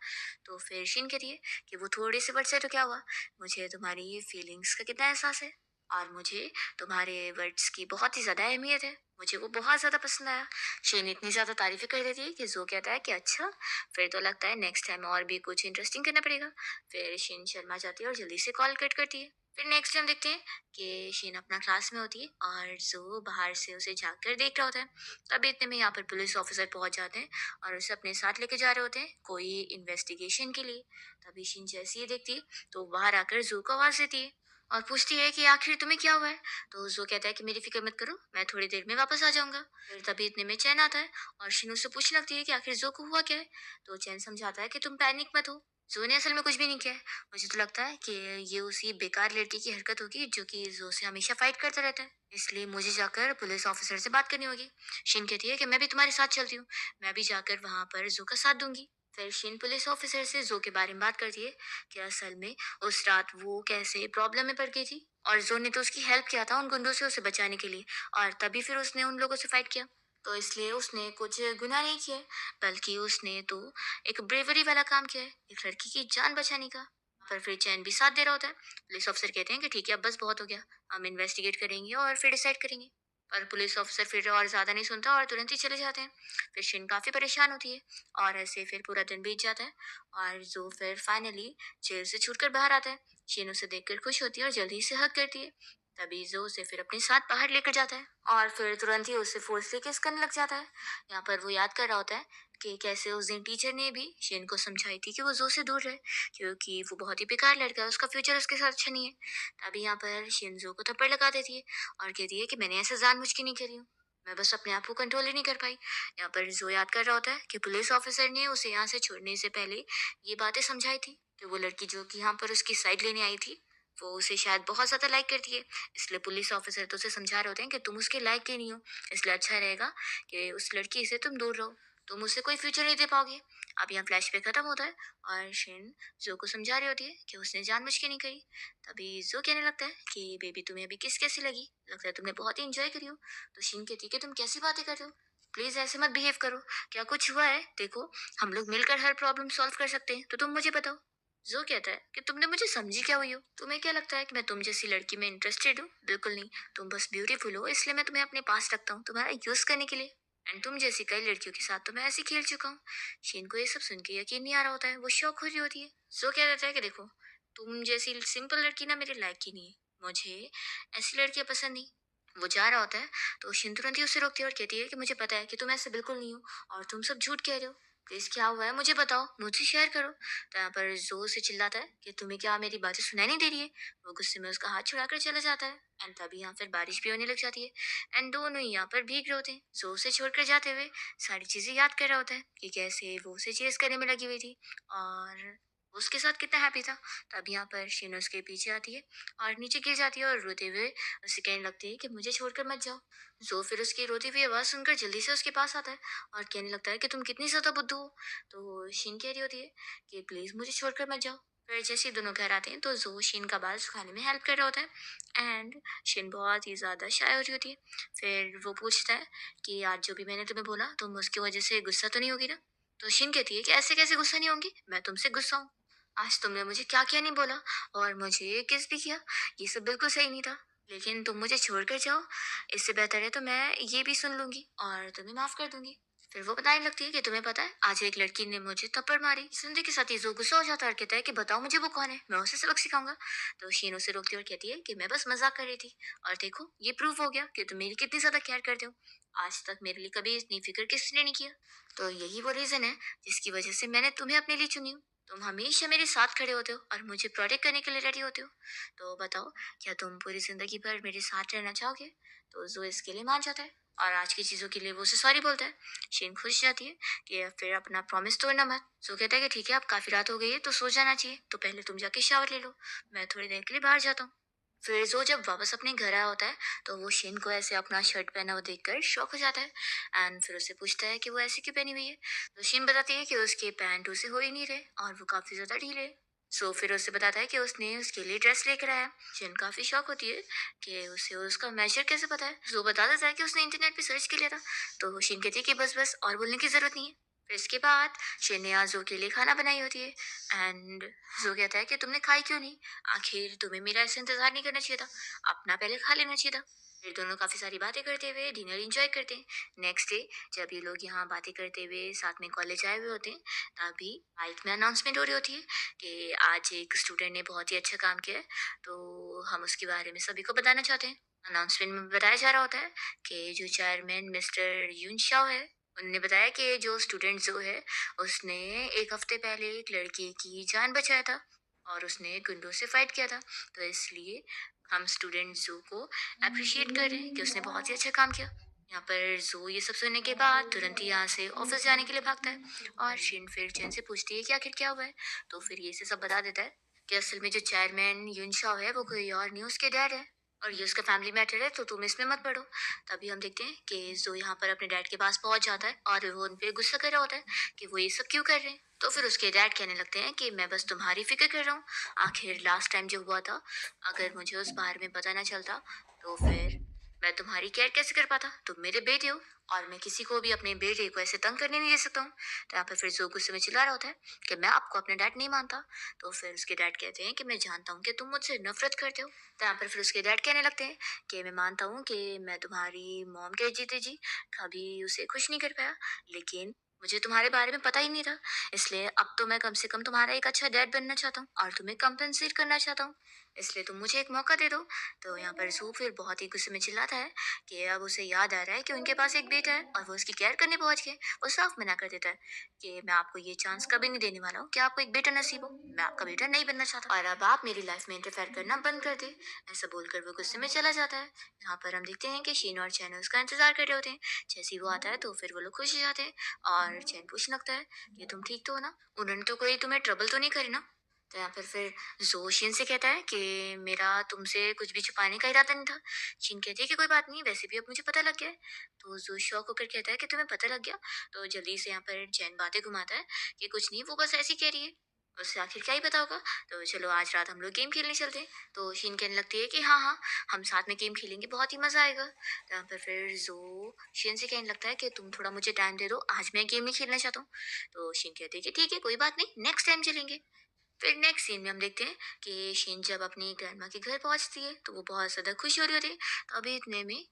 तो फिर शिन कहती है कि वो थोड़े से वर्ड्स है तो क्या हुआ, मुझे तुम्हारी फीलिंग्स का कितना एहसास है और मुझे तुम्हारे वर्ड्स की बहुत ही ज्यादा अहमियत है। मुझे वो बहुत ज्यादा पसंद आया। शेन इतनी ज्यादा तारीफें कर देती है कि जो कहता है कि अच्छा, फिर तो लगता है नेक्स्ट टाइम और भी कुछ इंटरेस्टिंग करना पड़ेगा। फिर शेन शर्मा जाती है और जल्दी से कॉल कट करती है। फिर नेक्स्ट टाइम देखते हैं कि शेन अपना क्लास में होती है और जो बाहर से उसे झांक कर देख रहा होता है। तभी इतने में यहाँ पर पुलिस ऑफिसर पहुंच जाते हैं और उसे अपने साथ लेके जा रहे होते हैं कोई इन्वेस्टिगेशन के लिए। तभी शीन जैसी ही देखती है तो बाहर आकर जू को आवाज देती है और पूछती है कि आखिर तुम्हें क्या हुआ है। तो जू कहता है कि मेरी फिक्र मत करो, मैं थोड़ी देर में वापस आ जाऊंगा। फिर तभी इतने में चैन आता है और शिन उससे पूछने लगती है कि आखिर जो को हुआ क्या है। तो चैन समझाता है कि तुम पैनिक मत हो, जो ने असल में कुछ भी नहीं किया है। मुझे तो लगता है कि ये उसी बेकार लड़की की हरकत होगी जो कि जो से हमेशा फाइट करता रहता है, इसलिए मुझे जाकर पुलिस ऑफिसर से बात करनी होगी। शिन कहती है कि मैं भी तुम्हारे साथ चलती हूँ, मैं भी जाकर वहां पर जो का साथ दूंगी। फिर शिन पुलिस ऑफिसर से जो के बारे में बात करती है कि असल में उस रात वो कैसे प्रॉब्लम में पड़ गई थी और जो ने तो उसकी हेल्प किया था उन गुंडों से उसे बचाने के लिए, और तभी फिर उसने उन लोगों से फाइट किया। तो इसलिए उसने कुछ गुनाह नहीं किया, बल्कि उसने तो एक ब्रेवरी वाला काम किया है, एक लड़की की जान बचाने का। पर फिर चैन भी साथ दे रहा होता है। पुलिस ऑफिसर कहते हैं कि ठीक है अब बस बहुत हो गया, हम इन्वेस्टिगेट करेंगे और फिर डिसाइड करेंगे। पर पुलिस ऑफिसर फिर और ज्यादा नहीं सुनता और तुरंत ही चले जाते हैं। फिर शिन काफी परेशान होती है और ऐसे फिर पूरा दिन बीत जाता है और जो फिर फाइनली जेल से छूटकर बाहर आता है। शिन उसे देखकर खुश होती है और जल्दी से हक करती है। तभी जो उसे फिर अपने साथ बाहर लेकर जाता है और फिर तुरंत ही उसे फोर्सली किस करने लग जाता है। यहाँ पर वो याद कर रहा होता है कि कैसे उस दिन टीचर ने भी शेन को समझाई थी कि वो जो से दूर रहे क्योंकि वो बहुत ही बेकार लड़का है, उसका फ्यूचर उसके साथ अच्छा नहीं है। तभी यहाँ पर शेन जो को थप्पड़ लगा देती है और कहती है कि मैंने ऐसा जानबूझ के नहीं करी हूँ, मैं बस अपने आप को कंट्रोल ही नहीं कर पाई। यहाँ पर जो याद कर रहा होता है कि पुलिस ऑफिसर ने उसे यहाँ से छोड़ने से पहले ये बातें समझाई थी कि वो लड़की जो कि यहाँ पर उसकी साइड लेने आई थी वो उसे शायद बहुत ज्यादा लाइक करती है। इसलिए पुलिस ऑफिसर तो उसे समझा रहे होते हैं कि तुम उसके लायक ही नहीं हो, इसलिए अच्छा रहेगा कि उस लड़की से तुम दूर रहो, तुम उसे कोई फ्यूचर नहीं दे पाओगे। अब यहाँ फ्लैशबैक खत्म होता है और शिन जो को समझा रही होती है कि उसने जानबूझ के नहीं करी। तभी जो कहने लगता है कि बेबी तुम्हें अभी किस कैसी लगी, लगता है तुमने बहुत ही इंजॉय करी हो। तो शिन कहती है कि तुम कैसी बातें कर रहे हो, प्लीज ऐसे मत बिहेव करो, क्या कुछ हुआ है देखो, हम लोग मिलकर हर प्रॉब्लम सॉल्व कर सकते हैं, तो तुम मुझे बताओ। जो कहता है कि तुमने मुझे समझी क्या हुई हो, तुम्हें क्या लगता है कि मैं तुम जैसी लड़की में इंटरेस्टेड हूँ, बिल्कुल नहीं, तुम बस ब्यूटीफुल हो इसलिए मैं तुम्हें अपने पास रखता हूँ तुम्हारा यूज करने के लिए, एंड तुम जैसी कई लड़कियों के साथ तो मैं ऐसे ही खेल चुका हूँ। शीन को ये सब सुन के यकीन नहीं आ रहा होता है, वो शौक हो रही होती है। जो कह देता है कि देखो, तुम जैसी सिंपल लड़की ना मेरे लायक ही नहीं है, मुझे ऐसी लड़कियाँ पसंद नहीं। वो जा रहा होता है, तो शिन तुरंत ही उसे रोकती है और कहती है कि मुझे पता है कि तुम ऐसे बिल्कुल नहीं हो और तुम सब झूठ कह रहे हो। प्लीज़ क्या हुआ है मुझे बताओ, मुझसे शेयर करो। तो यहाँ पर ज़ोर से चिल्लाता है कि तुम्हें क्या मेरी बातें सुनाई नहीं दे रही है? वो गुस्से में उसका हाथ छुड़ाकर चला जाता है एंड तभी यहाँ फिर बारिश भी होने लग जाती है एंड दोनों ही यहाँ पर भीग रहे होते हैं। ज़ोर से छोड़कर जाते हुए सारी चीज़ें याद कर रहा होता है कि कैसे वो उसे चेज़ करने में लगी हुई थी और उसके साथ कितना हैप्पी था। तब यहाँ पर शिन उसके पीछे आती है और नीचे गिर जाती है और रोते हुए उसे कहने लगती है कि मुझे छोड़कर मत जाओ। ज़ो फिर उसकी रोती हुई आवाज़ सुनकर जल्दी से उसके पास आता है और कहने लगता है कि तुम कितनी ज़्यादा बुद्धू हो। तो शिन कह रही होती है कि प्लीज़ मुझे छोड़कर मत जाओ। फिर जैसे ही दोनों घर आते हैं तो ज़ो शिन का बाल सुखाने में हेल्प कर रहा होता है एंड शिन बहुत ही ज़्यादा शाय हो रही होती है। फिर वो पूछता है कि आज जो भी मैंने तुम्हें बोला तुम उसकी वजह से गुस्सा तो नहीं होगी ना? तो शिन कहती है कि ऐसे कैसे गुस्सा नहीं होंगी, मैं तुमसे गुस्सा हूँ। आज तुमने मुझे क्या-क्या नहीं बोला और मुझे किस भी किया, ये सब बिल्कुल सही नहीं था। लेकिन तुम मुझे छोड़कर जाओ, इससे बेहतर है तो मैं ये भी सुन लूँगी और तुम्हें माफ़ कर दूँगी। फिर वो बताने लगती है कि तुम्हें पता है, आज एक लड़की ने मुझे थप्पड़ मारी। सुनते के साथ ही ज़ो गुस्सा हो जाता है और कहता है कि बताओ मुझे वो कौन है? मैं उसे सबक सिखाऊँगा। तो शीन उसे रोकती है और कहती है कि मैं बस मज़ाक कर रही थी और देखो ये प्रूव हो गया कि तुम मेरी कितनी ज़्यादा केयर करते हो। आज तक मेरे लिए कभी इतनी फ़िक्र किसी ने नहीं किया। तो यही वो रीज़न है जिसकी वज़ह से मैंने तुम्हें अपने लिए चुनी हूँ। तुम हमेशा मेरे साथ खड़े होते हो और मुझे प्रोटेक्ट करने के लिए रेडी होते हो। तो बताओ, क्या तुम पूरी ज़िंदगी भर मेरे साथ रहना चाहोगे? तो ज़ो इसके लिए मान जाता है और आज की चीज़ों के लिए वो उसे सॉरी बोलता है। शीन खुश जाती है कि अब फिर अपना प्रॉमिस तोड़ना मत। ज़ो कहता है कि ठीक है, अब काफ़ी रात हो गई है तो सो जाना चाहिए। तो पहले तुम जाके शावर ले लो, मैं थोड़ी देर के लिए बाहर जाता हूँ। फिर ज़ो जब वापस अपने घर आया होता है, तो वो शिन को ऐसे अपना शर्ट पहना हुआ देखकर शॉक हो जाता है एंड फिर उससे पूछता है कि वो ऐसे क्यों पहनी हुई है। तो शिन बताती है कि उसके पैंट उसे हो ही नहीं रहे और वो काफ़ी ज़्यादा ढीले हैं। सो फिर उससे बताता है कि उसने उसके लिए ड्रेस लेकर आया। शिन काफ़ी शॉक होती है कि उसे उसका मेजर कैसे पता है। ज़ो बता देता है कि उसने इंटरनेट पे सर्च किया था। तो शिन कहती है कि बस बस और बोलने की ज़रूरत नहीं है। फिर इसके बाद शिन ने आज ज़ो के लिए खाना बनाई होती है एंड ज़ो कहता है कि तुमने खाई क्यों नहीं? आखिर तुम्हें मेरा ऐसे इंतजार नहीं करना चाहिए था, अपना पहले खा लेना चाहिए था। फिर दोनों काफी सारी बातें करते हुए डिनर एंजॉय करते हैं। नेक्स्ट डे जब ये लोग यहाँ बातें करते हुए साथ में कॉलेज आए हुए होते हैं, तभी माइक में अनाउंसमेंट हो रही होती है कि आज एक स्टूडेंट ने बहुत ही अच्छा काम किया है, तो हम उसके बारे में सभी को बताना चाहते हैं। अनाउंसमेंट में बताया जा रहा होता है कि जो चेयरमैन मिस्टर यून शाओ है, उन्होंने बताया कि जो स्टूडेंट जो है, उसने एक हफ्ते पहले एक लड़की की जान बचाया था और उसने गुंडों से फाइट किया था। तो इसलिए हम स्टूडेंट ज़ू को अप्रिशिएट कर रहे हैं कि उसने बहुत ही अच्छा काम किया। यहाँ पर ज़ू ये सब सुनने के बाद तुरंत ही यहाँ से ऑफिस जाने के लिए भागता है और शिन फिर चैन से पूछती है कि आखिर क्या हुआ है। तो फिर ये से सब बता देता है कि असल में जो चेयरमैन युन शाओ है वो कोई और नहीं, उसके डैड है और ये उसका फैमिली मैटर है, तो तुम इसमें मत पड़ो। तभी हम देखते हैं कि ज़ो यहाँ पर अपने डैड के पास पहुंच जाता है और वो उन पे गुस्सा कर रहा होता है कि वो ये सब क्यों कर रहे हैं। तो फिर उसके डैड कहने लगते हैं कि मैं बस तुम्हारी फिक्र कर रहा हूँ। आखिर लास्ट टाइम जो हुआ था, अगर मुझे उस बारे में पता ना चलता तो फिर मैं तुम्हारी केयर कैसे कर पाता? तुम मेरे बेटे हो और मैं किसी को भी अपने बेटे को ऐसे तंग करने नहीं दे सकता हूँ। तो यहाँ पर फिर जो गुस्से में चिल्ला रहा होता है कि मैं आपको अपना डैड नहीं मानता। तो फिर उसके डैड कहते हैं कि मैं जानता हूँ कि तुम मुझसे नफरत करते हो। तो यहाँ पर फिर उसके डैड कहने लगते हैं कि मैं मानता हूँ कि मैं तुम्हारी मॉम के जीते जी कभी उसे खुश नहीं कर पाया, लेकिन मुझे तुम्हारे बारे में पता ही नहीं था। इसलिए अब तो मैं कम से कम तुम्हारा एक अच्छा डैड बनना चाहता हूँ और तुम्हें कंपनसेट करना चाहता हूँ। इसलिए तुम मुझे एक मौका दे दो। तो यहाँ पर ज़ू फिर बहुत ही गुस्से में चिल्लाता है कि अब उसे याद आ रहा है कि उनके पास एक बेटा है और वो उसकी केयर करने पहुंच गए। वो साफ मना कर देता है कि मैं आपको ये चांस कभी नहीं देने वाला हूँ कि आपको एक बेटा नसीब हो। मैं आपका बेटा नहीं बनना चाहता और अब आप मेरी लाइफ में इंटरफेयर करना बंद कर दे। ऐसा बोलकर वो गुस्से में चला जाता है। यहाँ पर हम देखते हैं कि शीन और चैन उसका इंतजार कर रहे होते हैं। जैसे ही वो आता है तो फिर वो लोग खुश हो जाते हैं और चैन पूछने लगता है कि तुम ठीक तो हो ना? उन्होंने तो कोई तुम्हें ट्रबल तो नहीं करी ना? तो यहाँ पर फिर ज़ो शिन से कहता है कि मेरा तुमसे कुछ भी छुपाने का इरादा नहीं था। शिन कहती है कि कोई बात नहीं, वैसे भी अब मुझे पता लग गया है। तो ज़ो शॉक होकर कहता है कि तुम्हें पता लग गया? तो जल्दी से यहाँ पर चैन बातें घुमाता है कि कुछ नहीं, वो बस ऐसे ही कह रही है। उससे आखिर क्या ही पता होगा? तो चलो आज रात हम लोग गेम खेलने चलते हैं। तो शिन कहने लगती है कि हाँ हाँ, हम साथ में गेम खेलेंगे, बहुत ही मज़ा आएगा। तो यहाँ पर फिर ज़ो शिन से कहने लगता है कि तुम थोड़ा मुझे टाइम दे दो, आज मैं गेम नहीं खेलना चाहता हूँ। तो शिन कहती है कि ठीक है, कोई बात नहीं, नेक्स्ट टाइम चलेंगे। फिर नेक्स्ट सीन में हम देखते हैं कि शिन जब अपनी ग्रैंडमा के घर पहुंचती है तो वो बहुत ज़्यादा खुश हो रही होती है। तभी इतने में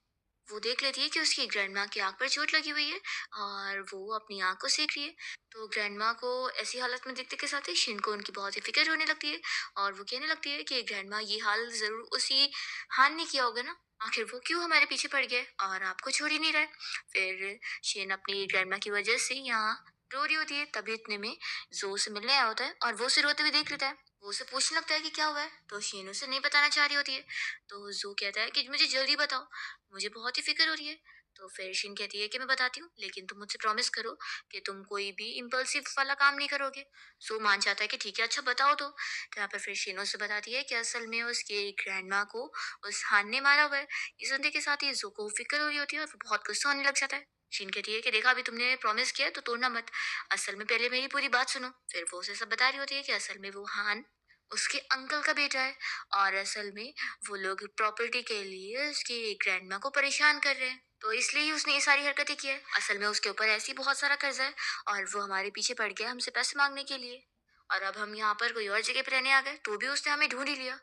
वो देख लेती है कि उसकी ग्रैंडमा की आँख पर चोट लगी हुई है और वो अपनी आँख को सेक रही है। तो ग्रैंडमा को ऐसी हालत में देखने के साथ ही शिन को उनकी बहुत ही फ़िक्र होने लगती है और वो कहने लगती है कि ग्रैंडमा ये हाल ज़रूर उसी हान ने किया होगा ना? आखिर वो क्यों हमारे पीछे पड़ गया है और आपको छोड़ ही नहीं रहा है? फिर शिन अपनी ग्रैंडमा की वज़ह से यहाँ रो रही होती है, तभी इतने में ज़ो उसे मिलने आया होता है और वो उसे रोते हुए देख लेता है। वो उसे पूछने लगता है कि क्या हुआ है? तो शिन उसे नहीं बताना चाह रही होती है। तो ज़ो कहता है कि मुझे जल्दी बताओ, मुझे बहुत ही फ़िक्र हो रही है। तो फिर शिन कहती है कि मैं बताती हूँ, लेकिन तुम मुझसे प्रॉमिस करो कि तुम कोई भी इम्पल्सिव वाला काम नहीं करोगे। ज़ो मान जाता है कि ठीक है, अच्छा बताओ तो। तो यहाँ पर फिर शिन उसे बताती है कि असल में उसकी ग्रैंडमा को उस हान ने मारा हुआ है। ये सुनने के साथ ही ज़ो को फ़िक्र हो रही होती है और वो बहुत गुस्सा होने लग जाता है। शिन कहती है कि देखा, अभी तुमने प्रॉमिस किया है तो तोड़ना मत। असल में पहले मेरी पूरी बात सुनो। फिर वो उसे सब बता रही होती है कि असल में वो हान उसके अंकल का बेटा है और असल में वो लोग प्रॉपर्टी के लिए उसकी ग्रैंडमा को परेशान कर रहे हैं। तो इसलिए ही उसने ये सारी हरकतें की है। असल में उसके ऊपर ऐसे ही बहुत सारा कर्जा है और वो हमारे पीछे पड़ गया हमसे पैसे मांगने के लिए। और अब हम यहाँ पर कोई और जगह पे रहने आ गए तो भी उसने हमें ढूंढ ही लिया।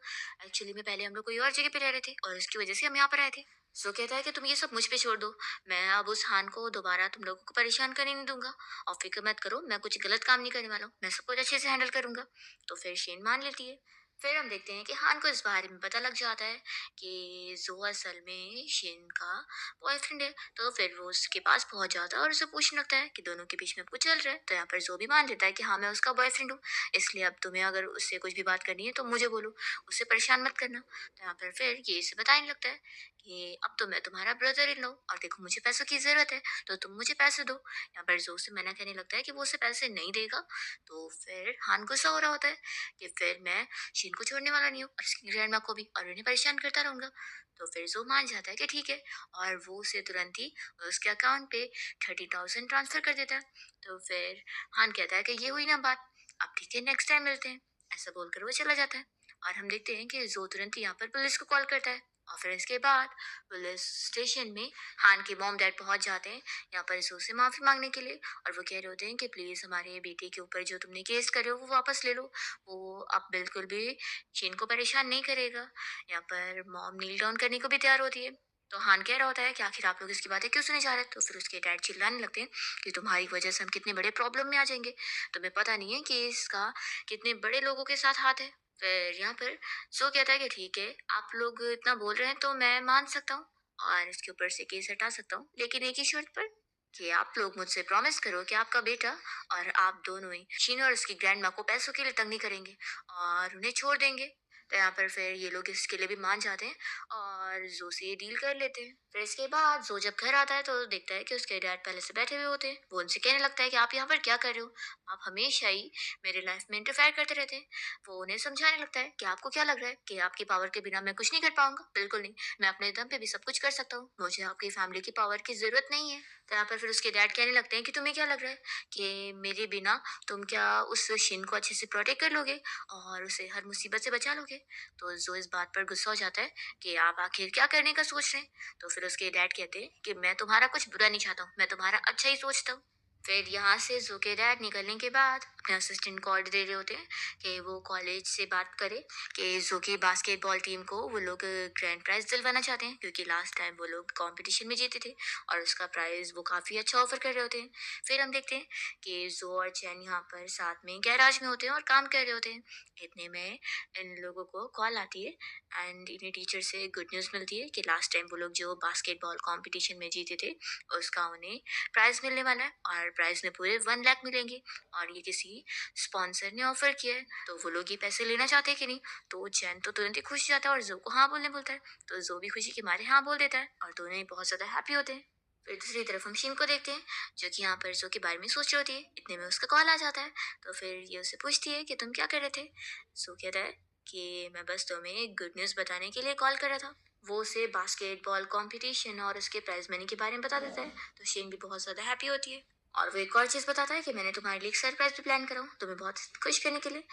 एक्चुअली में पहले हम लोग कोई और जगह पे रह रहे थे और इसकी वजह से हम यहाँ पर आए थे। सो कहता है कि तुम ये सब मुझ पे छोड़ दो। मैं अब उस हान को दोबारा तुम लोगों को परेशान करने नहीं दूंगा और फिक्र मत करो, मैं कुछ गलत काम नहीं करने वाला हूँ, मैं सब कुछ अच्छे से हैंडल करूंगा। तो फिर शेन मान लेती है। फिर हम देखते हैं कि हान को इस बारे में पता लग जाता है कि जो असल में शेन का बॉयफ्रेंड है। तो फिर वो उसके पास पहुंच जाता है और उसे पूछने लगता है कि दोनों के बीच में कुछ चल रहा है। तो यहाँ पर जो भी मान लेता है कि हाँ, मैं उसका बॉयफ्रेंड हूँ, इसलिए अब तुम्हें अगर उससे कुछ भी बात करनी है तो मुझे बोलो, उससे परेशान मत करना। तो यहाँ पर फिर ये इसे बताने लगता है कि अब तो मैं तुम्हारा ब्रदर इन लो और देखो मुझे पैसों की जरूरत है, तो तुम मुझे पैसे दो। यहाँ पर जो उसे मना करने लगता है कि वो उसे पैसे नहीं देगा। तो फिर हान गुस्सा हो रहा होता है कि फिर मैं शीन को छोड़ने वाला नहीं हूँ और इसकी ग्रैंडमा को भी, और उन्हें परेशान करता रहूंगा। तो फिर जो मान जाता है कि ठीक है और वो उसे तुरंत ही उसके अकाउंट पे 30,000 ट्रांसफर कर देता है। तो फिर हान कहता है कि ये हुई ना बात, अब ठीक है, नेक्स्ट टाइम मिलते हैं। ऐसा बोलकर वो चला जाता है और हम देखते हैं कि जो तुरंत ही यहाँ पर पुलिस को कॉल करता है और फिर इसके बाद पुलिस स्टेशन में हान के मॉम डैड पहुंच जाते हैं यहाँ पर जो से माफी मांगने के लिए। और वो कह रहे होते हैं कि प्लीज हमारे बेटे के ऊपर जो तुमने केस करे हो वो वापस ले लो, वो अब बिल्कुल भी चीन को परेशान नहीं करेगा। यहाँ पर मॉम नील डाउन करने को भी तैयार होती है। तो हान कह रहा होता है कि आखिर आप लोग इसकी बातें क्यों सुने जा रहे हैं। तो फिर उसके डैड चिल्लाने लगते हैं कि तुम्हारी वजह से हम कितने बड़े प्रॉब्लम में आ जाएंगे, तुम्हें पता नहीं है कि इसका कितने बड़े लोगों के साथ हाथ है। फिर यहाँ पर सो कहता है कि ठीक है, आप लोग इतना बोल रहे हैं तो मैं मान सकता हूँ और इसके ऊपर से केस हटा सकता हूँ, लेकिन एक ही शर्त पर, कि आप लोग मुझसे प्रॉमिस करो कि आपका बेटा और आप दोनों ही शीन और उसकी ग्रैंड माँ को पैसों के लिए तंग नहीं करेंगे और उन्हें छोड़ देंगे। तो यहाँ पर फिर ये लोग इसके लिए भी मान जाते हैं और जो से ये डील कर लेते हैं। फिर इसके बाद जो जब घर आता है तो देखता है कि उसके डैड पहले से बैठे हुए होते हैं। वो उनसे कहने लगता है कि आप यहाँ पर क्या कर रहे हो, आप हमेशा ही मेरे लाइफ में इंटरफेयर करते रहते हैं। वो उन्हें समझाने लगता है कि आपको क्या लग रहा है कि आपकी पावर के बिना मैं कुछ नहीं कर पाऊंगा, बिल्कुल नहीं, मैं अपने दम पे भी सब कुछ कर सकता हूँ, मुझे आपकी फैमिली की पावर की जरूरत नहीं है। तो यहाँ पर फिर उसके डैड कहने लगते हैं कि तुम्हें क्या लग रहा है कि मेरे बिना तुम क्या उस शिन को अच्छे से प्रोटेक्ट कर लोगे और उसे हर मुसीबत से बचा लोगे। तो जो इस बात पर गुस्सा हो जाता है कि आप आखिर क्या करने का सोच रहे हैं। तो फिर उसके डैड कहते हैं कि मैं तुम्हारा कुछ बुरा नहीं चाहता हूँ, मैं तुम्हारा अच्छा ही सोचता हूँ। फिर यहाँ से जो के डैड निकलने के बाद अपने असिस्टेंट को ऑर्डर दे रहे होते हैं कि वो कॉलेज से बात करे कि जो की बास्केटबॉल टीम को वो लोग ग्रैंड प्राइज दिलवाना चाहते हैं, क्योंकि लास्ट टाइम वो लोग कंपटीशन में जीते थे और उसका प्राइज वो काफ़ी अच्छा ऑफर कर रहे होते हैं। फिर हम देखते हैं कि जो और चैन यहाँ पर साथ में गैराज में होते हैं और काम कर रहे होते हैं। इतने में इन लोगों को कॉल आती है एंड इन्हें टीचर से गुड न्यूज़ मिलती है कि लास्ट टाइम वो लोग जो बास्केटबॉल कंपटीशन में जीते थे उसका उन्हें प्राइज मिलने वाला है और प्राइज में पूरे 1 लाख मिलेंगे और ये किसी स्पॉन्सर ने ऑफर किया है। तो वो लोग ये पैसे लेना चाहते हैं कि नहीं। तो चैन तो तुरंत ही खुश हो जाता है और जो को हाँ बोलने बोलता है। तो जो भी खुशी के मारे हाँ बोल देता है और दोनों ही बहुत ज्यादा हैप्पी होते हैं। फिर दूसरी तरफ हम शिन को देखते हैं जो कि यहाँ पर जो के बारे में सोच रही होती है। इतने में उसका कॉल आ जाता है। तो फिर ये उसे पूछती है कि तुम क्या कर रहे थे। सो कहता है कि मैं बस तुम्हें एक गुड न्यूज़ बताने के लिए कॉल कर रहा था। वो उसे बास्केटबॉल कंपटीशन और उसके प्राइज मनी के बारे में बता देता है। तो शिन भी बहुत ज़्यादा हैप्पी होती है और वो एक और चीज़ बताता है कि मैंने तुम्हारे लिए एक सरप्राइज भी प्लान करा हूँ तुम्हें बहुत खुश करने के लिए।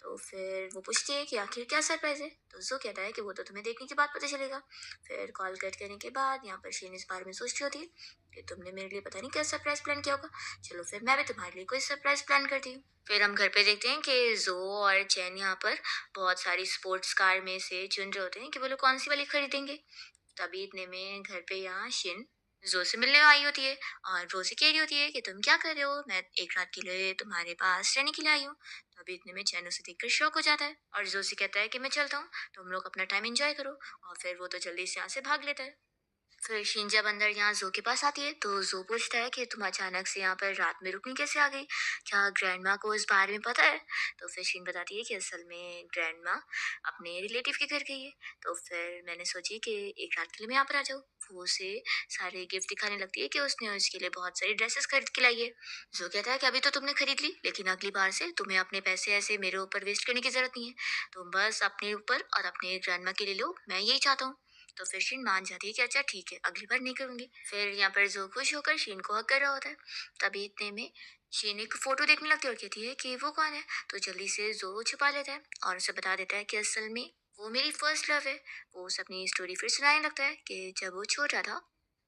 तो फिर वो पूछती है कि आखिर क्या सरप्राइज है। तो जो कहता है कि वो तो तुम्हें देखने के बाद पता चलेगा। फिर कॉल कट करने के बाद यहाँ पर शीन इस बारे में सोच रही होती है कि तुमने मेरे लिए पता नहीं क्या सरप्राइज प्लान किया होगा, चलो फिर मैं भी तुम्हारे लिए कोई सरप्राइज प्लान करती हूँ। फिर हम घर पे देखते हैं कि जो और चैन यहाँ पर बहुत सारी स्पोर्ट्स कार में से चुन रहे होते हैं कि वो लोग कौन सी वाली खरीदेंगे। तभी इतने में घर पे यहाँ शिन जो से मिलने आई होती है और वो से कह रही होती है कि तुम क्या कर रहे हो, मैं एक रात के लिए तुम्हारे पास रहने के लिए आई हूँ। तभी इतने में चैन उसे देखकर शौक हो जाता है और जो से कहता है कि मैं चलता हूँ, तुम लोग अपना टाइम एंजॉय करो। और फिर वो तो जल्दी से यहाँ से भाग लेता है। फिर शिन जब अंदर यहाँ ज़ू के पास आती है तो ज़ू पूछता है कि तुम अचानक से यहाँ पर रात में रुकनी कैसे आ गई? क्या ग्रैंडमा को इस बारे में पता है? तो फिर शिन बताती है कि असल में ग्रैंडमा अपने रिलेटिव के घर गई है। तो फिर मैंने सोची कि एक रात के लिए मैं यहाँ पर आ जाऊँ। वो उसे सारे गिफ्ट दिखाने लगती है कि उसने उसके लिए बहुत सारी ड्रेसेस खरीद के लाई है। ज़ू कहता है कि अभी तो तुमने खरीद ली, लेकिन अगली बार से तुम्हें अपने पैसे ऐसे मेरे ऊपर वेस्ट करने की ज़रूरत नहीं है। तुम बस अपने ऊपर और अपने ग्रैंडमा के लिए लो, मैं यही चाहता हूँ। तो फिर शीन मान जाती है कि अच्छा ठीक है, अगली बार नहीं करूंगी। फिर यहाँ पर जो खुश होकर शीन को हक कर रहा होता है। तभी इतने में शीन एक फोटो देखने लगती है और कहती है कि वो कौन है। तो जल्दी से जो छुपा लेता है और उसे बता देता है कि असल में वो मेरी फर्स्ट लव है। वो उसे अपनी स्टोरी फिर सुनाने लगता है कि जब वो छोटा था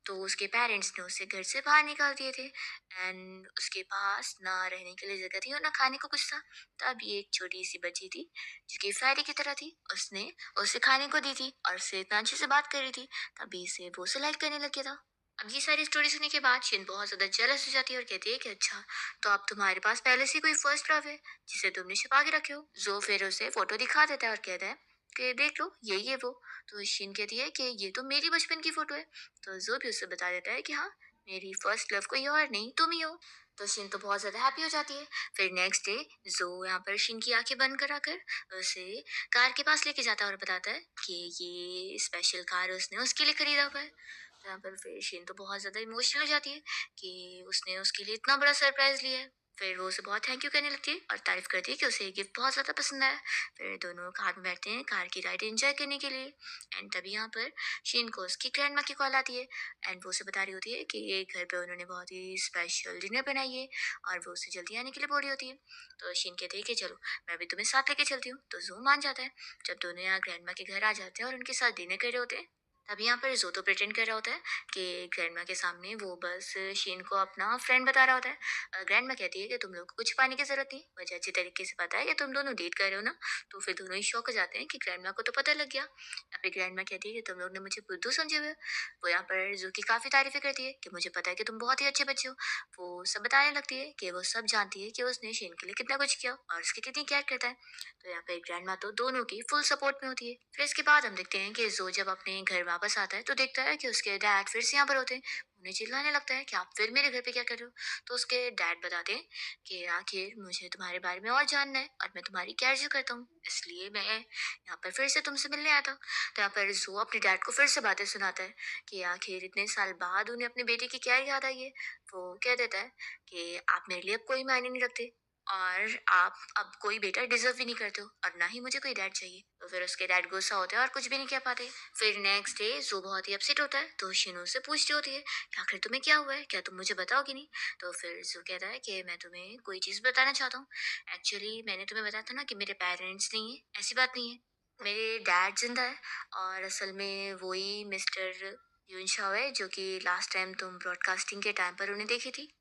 तो उसके पेरेंट्स ने उसे घर से बाहर निकाल दिए थे एंड उसके पास ना रहने के लिए जगह थी और ना खाने को कुछ था। तब ये एक छोटी सी बच्ची थी जो कि फैरी की तरह थी। उसने उसे खाने को दी थी और उससे इतना अच्छे से बात कर रही थी, तभी से वो उसे लाइक करने लग गया था। अब ये सारी स्टोरी सुनने के बाद शिन बहुत ज्यादा जेलस हो जाती है और कहती है कि अच्छा, तो अब तुम्हारे पास पहले से कोई फर्स्ट लव है जिसे तुमने छिपा के रखे हो। जो फिर उसे फोटो दिखा देता है और कहता है कि देख लो यही है वो। तो शिन कहती है कि ये तो मेरी बचपन की फोटो है। तो जो भी उसे बता देता है कि हाँ, मेरी फर्स्ट लव कोई और नहीं तुम ही हो। तो शिन तो बहुत ज्यादा हैप्पी हो जाती है। फिर नेक्स्ट डे जो यहाँ पर शिन की आंखें बंद करा कर उसे कार के पास लेके जाता है और बताता है कि ये स्पेशल कार उसने उसके लिए खरीदा हुआ है। तो यहाँ पर फिर शिन तो बहुत ज्यादा इमोशनल हो जाती है कि उसने उसके लिए इतना बड़ा सरप्राइज लिया है। फिर वो उसे बहुत थैंक यू कहने लगती है और तारीफ करती है कि उसे ये गिफ्ट बहुत ज्यादा पसंद आया। फिर दोनों कार में बैठते हैं कार की राइड एंजॉय करने के लिए। एंड तभी यहाँ पर शिन को उसकी ग्रैंड माँ की कॉल आती है एंड वो उसे बता रही होती है कि ये घर पे उन्होंने बहुत ही स्पेशल डिनर बनाई है और वो उसे जल्दी आने के लिए बोल रही होती है। तो शिन कहते हैं कि चलो मैं भी तुम्हें साथ लेके चलती हूँ। तो जो मान जाता है। जब दोनों यहाँ ग्रैंड माँ के घर आ जाते हैं और उनके साथ डिनर कर रहे होते हैं, तभी यहाँ पर जो तो प्रिटेंड कर रहा होता है कि ग्रैंडमा के सामने वो बस शीन को अपना फ्रेंड बता रहा होता है। ग्रैंडमा कहती है कि तुम लोग को कुछ पाने की जरूरत नहीं, मुझे अच्छी तरीके से पता है कि तुम दोनों डेट कर रहे हो ना। तो फिर दोनों ही शौक हो जाते हैं कि ग्रैंडमा को तो पता लग गया। या फिर ग्रैंडमा कहती है कि तुम लोग ने मुझे बुद्धू समझे हुए हो। वो यहाँ पर जो की काफी तारीफें करती है कि मुझे पता है कि तुम बहुत ही अच्छे बच्चे हो। वो सब बताने लगती है कि वो सब जानती है कि उसने शीन के लिए कितना कुछ किया और उसकी कितनी केयर करता है। तो यहाँ पे ग्रैंडमा तो दोनों की फुल सपोर्ट में होती है। फिर इसके बाद हम देखते हैं कि जो जब अपने घर वापस आता है तो देखता है कि उसके डैड फिर से यहाँ पर होते हैं। उन्हें चिल्लाने लगता है कि आप फिर मेरे घर पे क्या कर रहे हो। तो उसके डैड बताते हैं कि आखिर मुझे तुम्हारे बारे में और जानना है और मैं तुम्हारी केयर जो करता हूँ, इसलिए मैं यहाँ पर फिर से तुमसे मिलने आया था। तो यहाँ पर जो अपने डैड को फिर से बातें सुनाता है कि आखिर इतने साल बाद उन्हें अपने बेटे की क्या याद आई है। वो कह देता है कि आप मेरे लिए अब कोई मायने नहीं रखते और आप अब कोई बेटा डिजर्व भी नहीं करते हो और ना ही मुझे कोई डैड चाहिए। तो फिर उसके डैड गुस्सा होते हैं और कुछ भी नहीं कह पाते। फिर नेक्स्ट डे जो बहुत ही अपसेट होता है तो शिनू से पूछती होती है कि आखिर तुम्हें क्या हुआ है, क्या तुम मुझे बताओगे नहीं। तो फिर जो कहता है कि मैं तुम्हें कोई चीज बताना चाहता हूँ। एक्चुअली मैंने तुम्हें बताया था ना कि मेरे पेरेंट्स नहीं है, ऐसी बात नहीं है। मेरे डैड जिंदा है और असल में वही मिस्टर यून शाओ है जो कि लास्ट टाइम तुम ब्रॉडकास्टिंग के टाइम पर उन्हें देखी थी।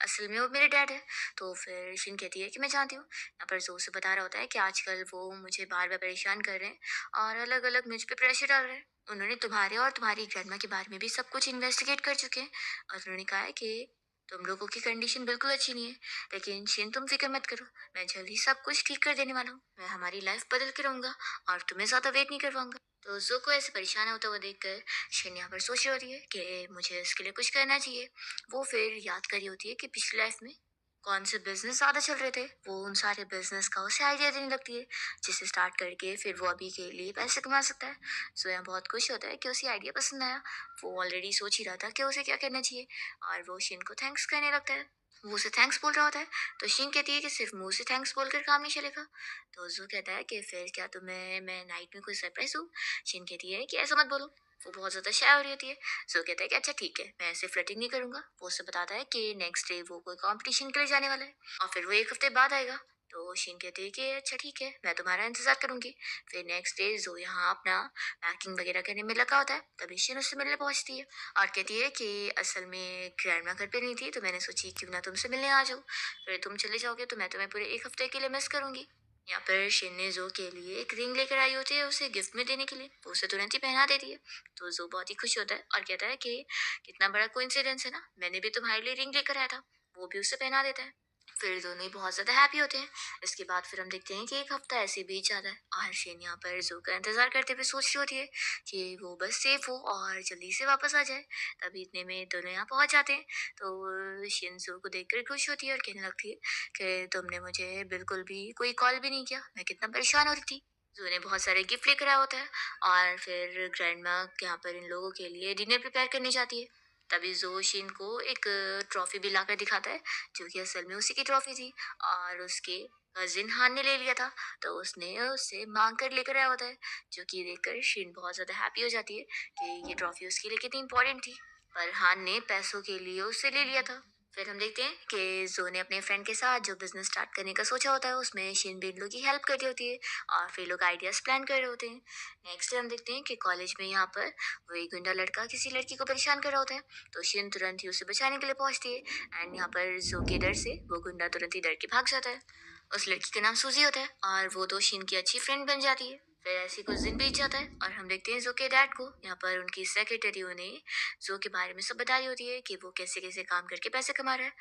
असल में वो मेरे डैड है। तो फिर शिन कहती है कि मैं जानती हूँ। यहाँ पर जो उसे बता रहा होता है कि आजकल वो मुझे बार बार परेशान कर रहे हैं और अलग अलग मुझ पे प्रेशर डाल रहे हैं। उन्होंने तुम्हारे और तुम्हारी ग्रैंडमा के बारे में भी सब कुछ इन्वेस्टिगेट कर चुके हैं और उन्होंने कहा है कि तुम लोगों की कंडीशन बिल्कुल अच्छी नहीं है। लेकिन शिन तुम फिक्र मत करो, मैं जल्दी सब कुछ ठीक कर देने वाला हूँ। मैं हमारी लाइफ बदल के रहूंगा और तुम्हें ज्यादा वेट नहीं करवाऊंगा। तो जो को ऐसे परेशान होता हुआ देखकर शिन यहाँ पर सोच रही होती है कि मुझे इसके लिए कुछ करना चाहिए। वो फिर याद करी होती है कि पिछली लाइफ में कौन से बिजनेस ज्यादा चल रहे थे। वो उन सारे बिजनेस का उसे आइडिया देने लगती है जिसे स्टार्ट करके फिर वो अभी के लिए पैसे कमा सकता है। सो यहाँ बहुत खुश होता है कि उसे आइडिया पसंद आया। वो ऑलरेडी सोच ही रहा था कि उसे क्या करना चाहिए और वो शिन को थैंक्स करने लगता है। वो उसे थैंक्स बोल रहा होता है। तो शिन कहती है कि सिर्फ मुंह से थैंक्स बोलकर काम नहीं चलेगा। तो जू कहता है कि फिर क्या तुम्हें मैं नाइट में कोई सरप्राइज दूँ। शिन कहती है कि ऐसा मत बोलो। वो बहुत ज्यादा शाय हो रही होती है। जो कहता है कि अच्छा ठीक है, मैं ऐसे फ्लर्टिंग नहीं करूंगा। वो उसे बताता है कि नेक्स्ट डे वो कोई कंपटीशन के लिए जाने वाला है और फिर वो एक हफ्ते बाद आएगा। तो शिन कहती है कि अच्छा ठीक है, मैं तुम्हारा इंतजार करूंगी। फिर नेक्स्ट डे जो यहाँ अपना पैकिंग वगैरह करने में लगा होता है, तभी शिन उससे मिलने पहुंचती है और कहती है कि असल में ग्रैंडमा घर पे नहीं थी तो मैंने सोची क्यों ना तुमसे मिलने आ जाऊँ। फिर तुम चले जाओगे तो मैं तुम्हें पूरे एक हफ्ते के लिए मिस करूंगी। यहाँ पर शिन ने जो के लिए एक रिंग लेकर आई होती है उसे गिफ्ट में देने के लिए, वो उसे तुरंत ही पहना देती है। तो जो बहुत ही खुश होता है और कहता है कि कितना बड़ा कोइंसिडेंस है ना, मैंने भी तुम्हारे लिए रिंग लेकर आया था। वो भी उसे पहना देता है। फिर दोनों ही बहुत ज्यादा हैप्पी होते हैं। इसके बाद फिर हम देखते हैं कि एक हफ्ता ऐसे ही बीत जाता है और शिन यहाँ पर जू का इंतजार करते हुए सोच रही होती है कि वो बस सेफ हो और जल्दी से वापस आ जाए। तभी इतने में दोनों यहाँ पहुंच जाते हैं। तो शिन जू को देखकर खुश होती है और कहने लगती है कि तुमने मुझे बिल्कुल भी कोई कॉल भी नहीं किया, मैं कितना परेशान हो रही थी। जू ने बहुत सारे गिफ्ट लेकर आया होता है और फिर ग्रैंड माँ यहाँ पर इन लोगों के लिए डिनर प्रिपेयर करने जाती है। तभी जो शिन को एक ट्रॉफी भी लाकर दिखाता है, जो कि असल में उसी की ट्रॉफी थी और उसके कजिन हान ने ले लिया था। तो उसने उससे मांग कर लेकर आया होता है, जो कि देखकर शिन बहुत ज्यादा हैप्पी हो जाती है कि ये ट्रॉफी उसके लिए कितनी इंपॉर्टेंट थी। पर हान ने पैसों के लिए उससे ले लिया था। फिर हम देखते हैं कि जो ने अपने फ्रेंड के साथ जो बिजनेस स्टार्ट करने का सोचा होता है उसमें शिन भी इन लोग की हेल्प कर रही होती है और फिर लोग आइडियाज प्लान कर रहे होते हैं। नेक्स्ट हम देखते हैं कि कॉलेज में यहाँ पर वो एक गुंडा लड़का किसी लड़की को परेशान कर रहा होता है। तो शिन तुरंत ही उसे बचाने के लिए पहुंचती है एंड यहाँ पर जो के डर से वो गुंडा तुरंत ही डर के भाग जाता है। उस लड़की का नाम सूजी होता है और वो तो शिन की अच्छी फ्रेंड बन जाती है। फिर ऐसे कुछ दिन बीत जाता है और हम देखते हैं जो के डैड को। यहाँ पर उनकी सेक्रेटरी उन्हें जो के बारे में सब बता रही होती है कि वो कैसे कैसे काम करके पैसे कमा रहा है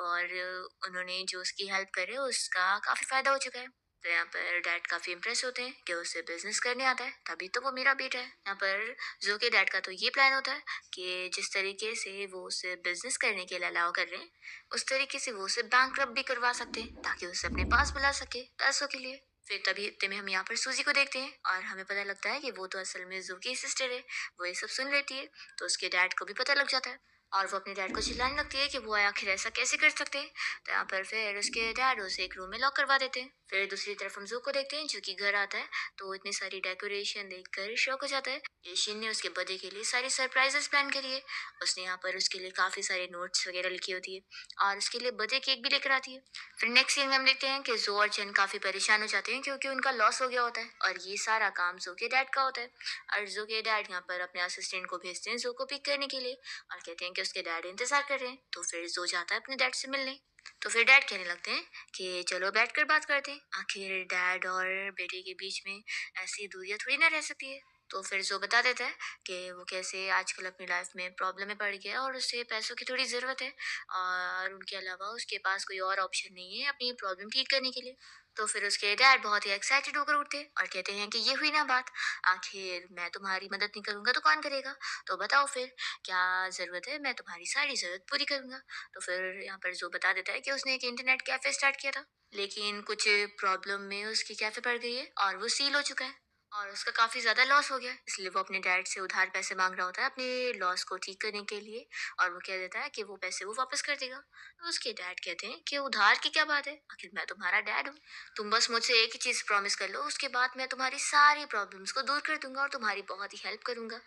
और उन्होंने जो उसकी हेल्प करे उसका काफी फायदा हो चुका है। तो यहाँ पर डैड काफी इम्प्रेस होते हैं कि उसे बिजनेस करने आता है, तभी तो वो मेरा बेटा है। यहाँ पर जो के डैड का तो ये प्लान होता है कि जिस तरीके से वो उसे बिजनेस करने के लिए अलाउ कर रहे हैं उस तरीके से वो उसे बैंक भी करवा सकते हैं ताकि उसे अपने पास बुला सके पैसों के लिए। फिर तभी इतने में हम यहाँ पर सूजी को देखते हैं और हमें पता लगता है कि वो तो असल में जू की सिस्टर है। वो ये सब सुन लेती है तो उसके डैड को भी पता लग जाता है और वो अपने डैड को चिल्लाने लगती है कि वो आखिर ऐसा कैसे कर सकते हैं। तो यहाँ पर फिर उसके डैड उसे एक रूम में लॉक करवा देते हैं। फिर दूसरी तरफ हम जू को देखते हैं जो कि घर आता है। तो इतनी सारी डेकोरेशन देखकर शौक हो जाता है। ये शिन ने उसके बर्थडे के लिए सारी सरप्राइजेस प्लान करी है। उसने यहाँ पर उसके लिए काफी सारे नोट्स वगैरह लिखी होती है और उसके लिए बर्थडे केक भी लेकर आती है। फिर नेक्स्ट सीन में हम देखते हैं कि जो और चैन काफी परेशान हो जाते हैं क्योंकि उनका लॉस हो गया होता है और ये सारा काम जो के डैड का होता है। और जो के डैड यहाँ पर अपने असिस्टेंट को भेजते हैं जो को पिक करने के लिए और कहते हैं कि उसके डैड इंतजार कर रहे हैं। तो फिर जो जाता है अपने डैड से मिलने। तो फिर डैड कहने लगते हैं कि चलो बैठकर बात करते हैं, आखिर डैड और बेटे के बीच में ऐसी दूरियां थोड़ी ना रह सकती है। तो फिर जो बता देता है कि वो कैसे आजकल अपनी लाइफ में प्रॉब्लम में पड़ गया और उसे पैसों की थोड़ी ज़रूरत है और उनके अलावा उसके पास कोई और ऑप्शन नहीं है अपनी प्रॉब्लम ठीक करने के लिए। तो फिर उसके डैड बहुत ही एक्साइटेड होकर उठते हैं और कहते हैं कि ये हुई ना बात, आखिर मैं तुम्हारी मदद नहीं करूंगा तो कौन करेगा। तो बताओ फिर क्या ज़रूरत है, मैं तुम्हारी सारी ज़रूरत पूरी करूंगा। तो फिर यहाँ पर जो बता देता है कि उसने एक इंटरनेट कैफ़े स्टार्ट किया था लेकिन कुछ प्रॉब्लम में उसकी कैफ़े पड़ गई है और वो सील हो चुका है और उसका काफ़ी ज़्यादा लॉस हो गया है, इसलिए वो अपने डैड से उधार पैसे माँग रहा होता है अपने लॉस को ठीक करने के लिए। और वो कह देता है कि वो पैसे वो वापस कर देगा। तो उसके डैड कहते हैं कि उधार की क्या बात है, आखिर मैं तुम्हारा डैड हूँ। तुम बस मुझसे एक ही चीज़ प्रॉमिस कर लो, उसके बाद मैं तुम्हारी सारी प्रॉब्लम्स को दूर कर दूंगा और तुम्हारी बहुत ही हेल्प करूंगा।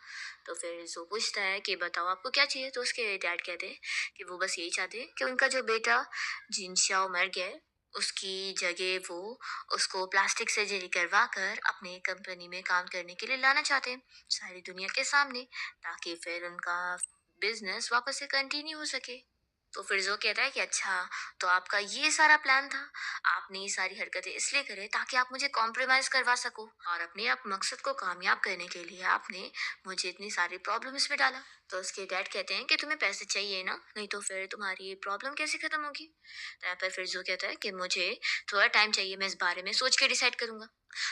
तो फिर जो पूछता है कि बताओ आपको क्या चाहिए, तो उसके डैड कहते हैं कि वो बस यही चाहते हैं कि उनका जो बेटा जिनशाओ मर गया है उसकी जगह वो उसको प्लास्टिक सर्जरी करवा कर अपने कंपनी में काम करने के लिए लाना चाहते हैं सारी दुनिया के सामने, ताकि फिर उनका बिजनेस वापस से कंटिन्यू हो सके। तो फिर जो कहता है कि अच्छा, तो आपका ये सारा प्लान था, आपने ये सारी हरकतें इसलिए करे ताकि आप मुझे कॉम्प्रोमाइज करवा सको और अपने आप मकसद को कामयाब करने के लिए आपने मुझे इतनी सारी प्रॉब्लम्स में डाला। तो उसके डैड कहते हैं कि तुम्हें पैसे चाहिए ना, नहीं तो फिर तुम्हारी प्रॉब्लम कैसे खत्म होगी। तो यहाँ पर फिर जो कहता है कि मुझे थोड़ा टाइम चाहिए, मैं इस बारे में सोच के डिसाइड करूंगा।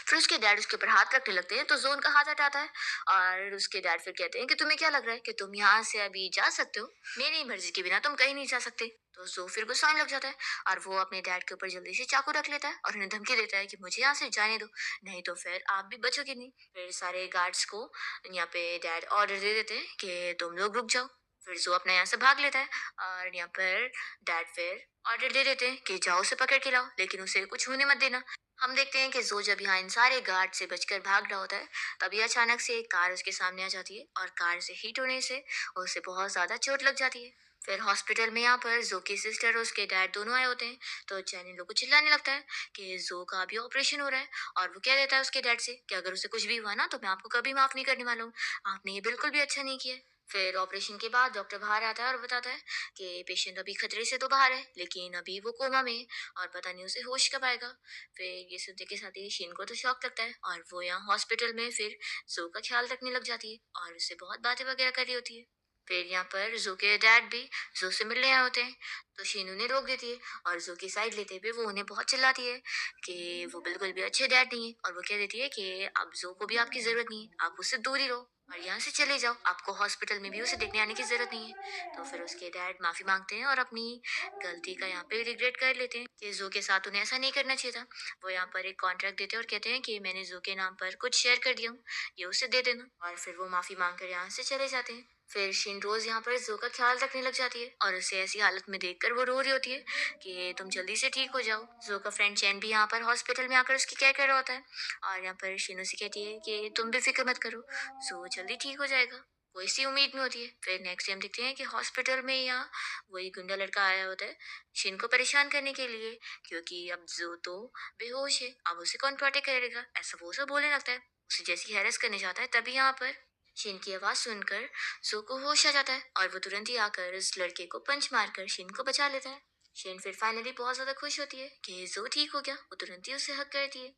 फिर उसके डैड उसके ऊपर हाथ रखने लगते हैं तो जो उनका हाथ हटाता है और उसके डैड फिर कहते हैं कि तुम्हें क्या लग रहा है कि तुम यहाँ से अभी जा सकते हो, मेरी मर्जी के बिना तुम कहीं नहीं जा सकते। तो जो फिर गुस्सा आने लग जाता है और वो अपने डैड के ऊपर जल्दी से चाकू रख लेता है और उन्हें धमकी देता है कि मुझे यहाँ से जाने दो, नहीं तो फिर आप भी बचोगे नहीं। फिर सारे गार्ड्स को यहाँ पे डैड ऑर्डर दे देते हैं कि तुम लोग रुक जाओ। फिर जो अपना यहाँ से भाग लेता है और यहाँ पर डैड फिर ऑर्डर दे देते हैं कि जाओ उसे पकड़ के लाओ लेकिन उसे कुछ होने मत देना। हम देखते हैं कि जो जब यहाँ इन सारे गार्ड से बचकर भाग रहा होता है तभी अचानक से एक कार उसके सामने आ जाती है और कार से हिट होने से उसे बहुत ज्यादा चोट लग जाती है। फिर हॉस्पिटल में यहाँ पर जो की सिस्टर और उसके डैड दोनों आए होते हैं। तो चैन इन लोग को चिल्लाने लगता है कि जो का अभी ऑपरेशन हो रहा है और वो कह देता है उसके डैड से कि अगर उसे कुछ भी हुआ ना तो मैं आपको कभी माफ नहीं करने वाला हूँ, आपने ये बिल्कुल भी अच्छा नहीं किया है। फिर ऑपरेशन के बाद डॉक्टर बाहर आता है और बताता है कि पेशेंट अभी खतरे से तो बाहर है, लेकिन अभी वो कोमा में है और पता नहीं उसे होश कब आएगा। फिर ये सुनते के साथ ही शीन को तो शॉक लगता है और वो यहाँ हॉस्पिटल में फिर जो का ख्याल रखने लग जाती है और उससे बहुत बातें वगैरह कर रही होती है। फिर यहाँ पर जो के डैड भी जो से मिलने आए होते हैं, तो शीन उन्हें रोक देती है और जो की साइड लेते हुए वो उन्हें बहुत चिल्लाती है कि वो बिल्कुल भी अच्छे डैड नहीं है और वो कह देती है कि अब जो को भी आपकी जरूरत नहीं है, आप उससे दूर ही रहो और यहाँ से चले जाओ, आपको हॉस्पिटल में भी उसे देखने आने की जरूरत नहीं है। तो फिर उसके डैड माफी मांगते हैं और अपनी गलती का यहाँ पे रिग्रेट कर लेते हैं कि जो के साथ उन्हें ऐसा नहीं करना चाहिए था। वो यहाँ पर एक कॉन्ट्रैक्ट देते हैं और कहते हैं कि मैंने जो के नाम पर कुछ शेयर कर दिया हूँ, ये उसे दे देना, और फिर वो माफी मांग कर यहाँ से चले जाते हैं। फिर शिन रोज यहाँ पर जो का ख्याल रखने लग जाती है और उसे ऐसी हालत में देखकर वो रो रही होती है कि तुम जल्दी से ठीक हो जाओ। जो का फ्रेंड चैन भी यहाँ पर हॉस्पिटल में आकर उसकी केयर कर रहा होता है और यहाँ पर शिनो से कहती है कि तुम भी फिक्र मत करो, जो जल्दी ठीक हो जाएगा। वो इसी उम्मीद में होती है। फिर नेक्स्ट टाइम देखते हैं कि हॉस्पिटल में यहाँ वही गुंडा लड़का आया होता है शिन को परेशान करने के लिए, क्योंकि अब जो तो बेहोश है, अब उसे कौन प्रोटेक्ट करेगा, ऐसा वो सब बोलने लगता है। उसे जैसी हैरेस करने जाता है तभी यहाँ पर शिन की आवाज सुनकर सो को होश आ जाता है और वो तुरंत ही आकर उस लड़के को पंच मारकर शिन को बचा लेता है। शिन फिर फाइनली बहुत ज्यादा खुश होती है कि जो ठीक हो गया, वो तुरंत ही उसे हक करती है।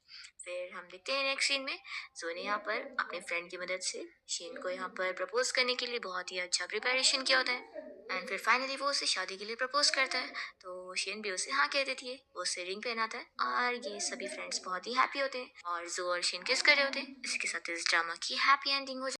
फिर हम देखते हैं नेक्स्ट सीन में जो ने यहाँ पर अपने फ्रेंड की मदद से शिन को यहाँ पर प्रपोज करने के लिए बहुत ही अच्छा प्रिपरेशन किया होता है एंड फिर फाइनली वो उसे शादी के लिए प्रपोज करता है। तो शिन भी उसे हाँ कह देती है, वो उसे रिंग पहनाता है और ये सभी फ्रेंड्स बहुत ही हैप्पी होते हैं और जो और शिन किस कर रहे होते हैं। इसी के साथ इस ड्रामा की हैप्पी एंडिंग हो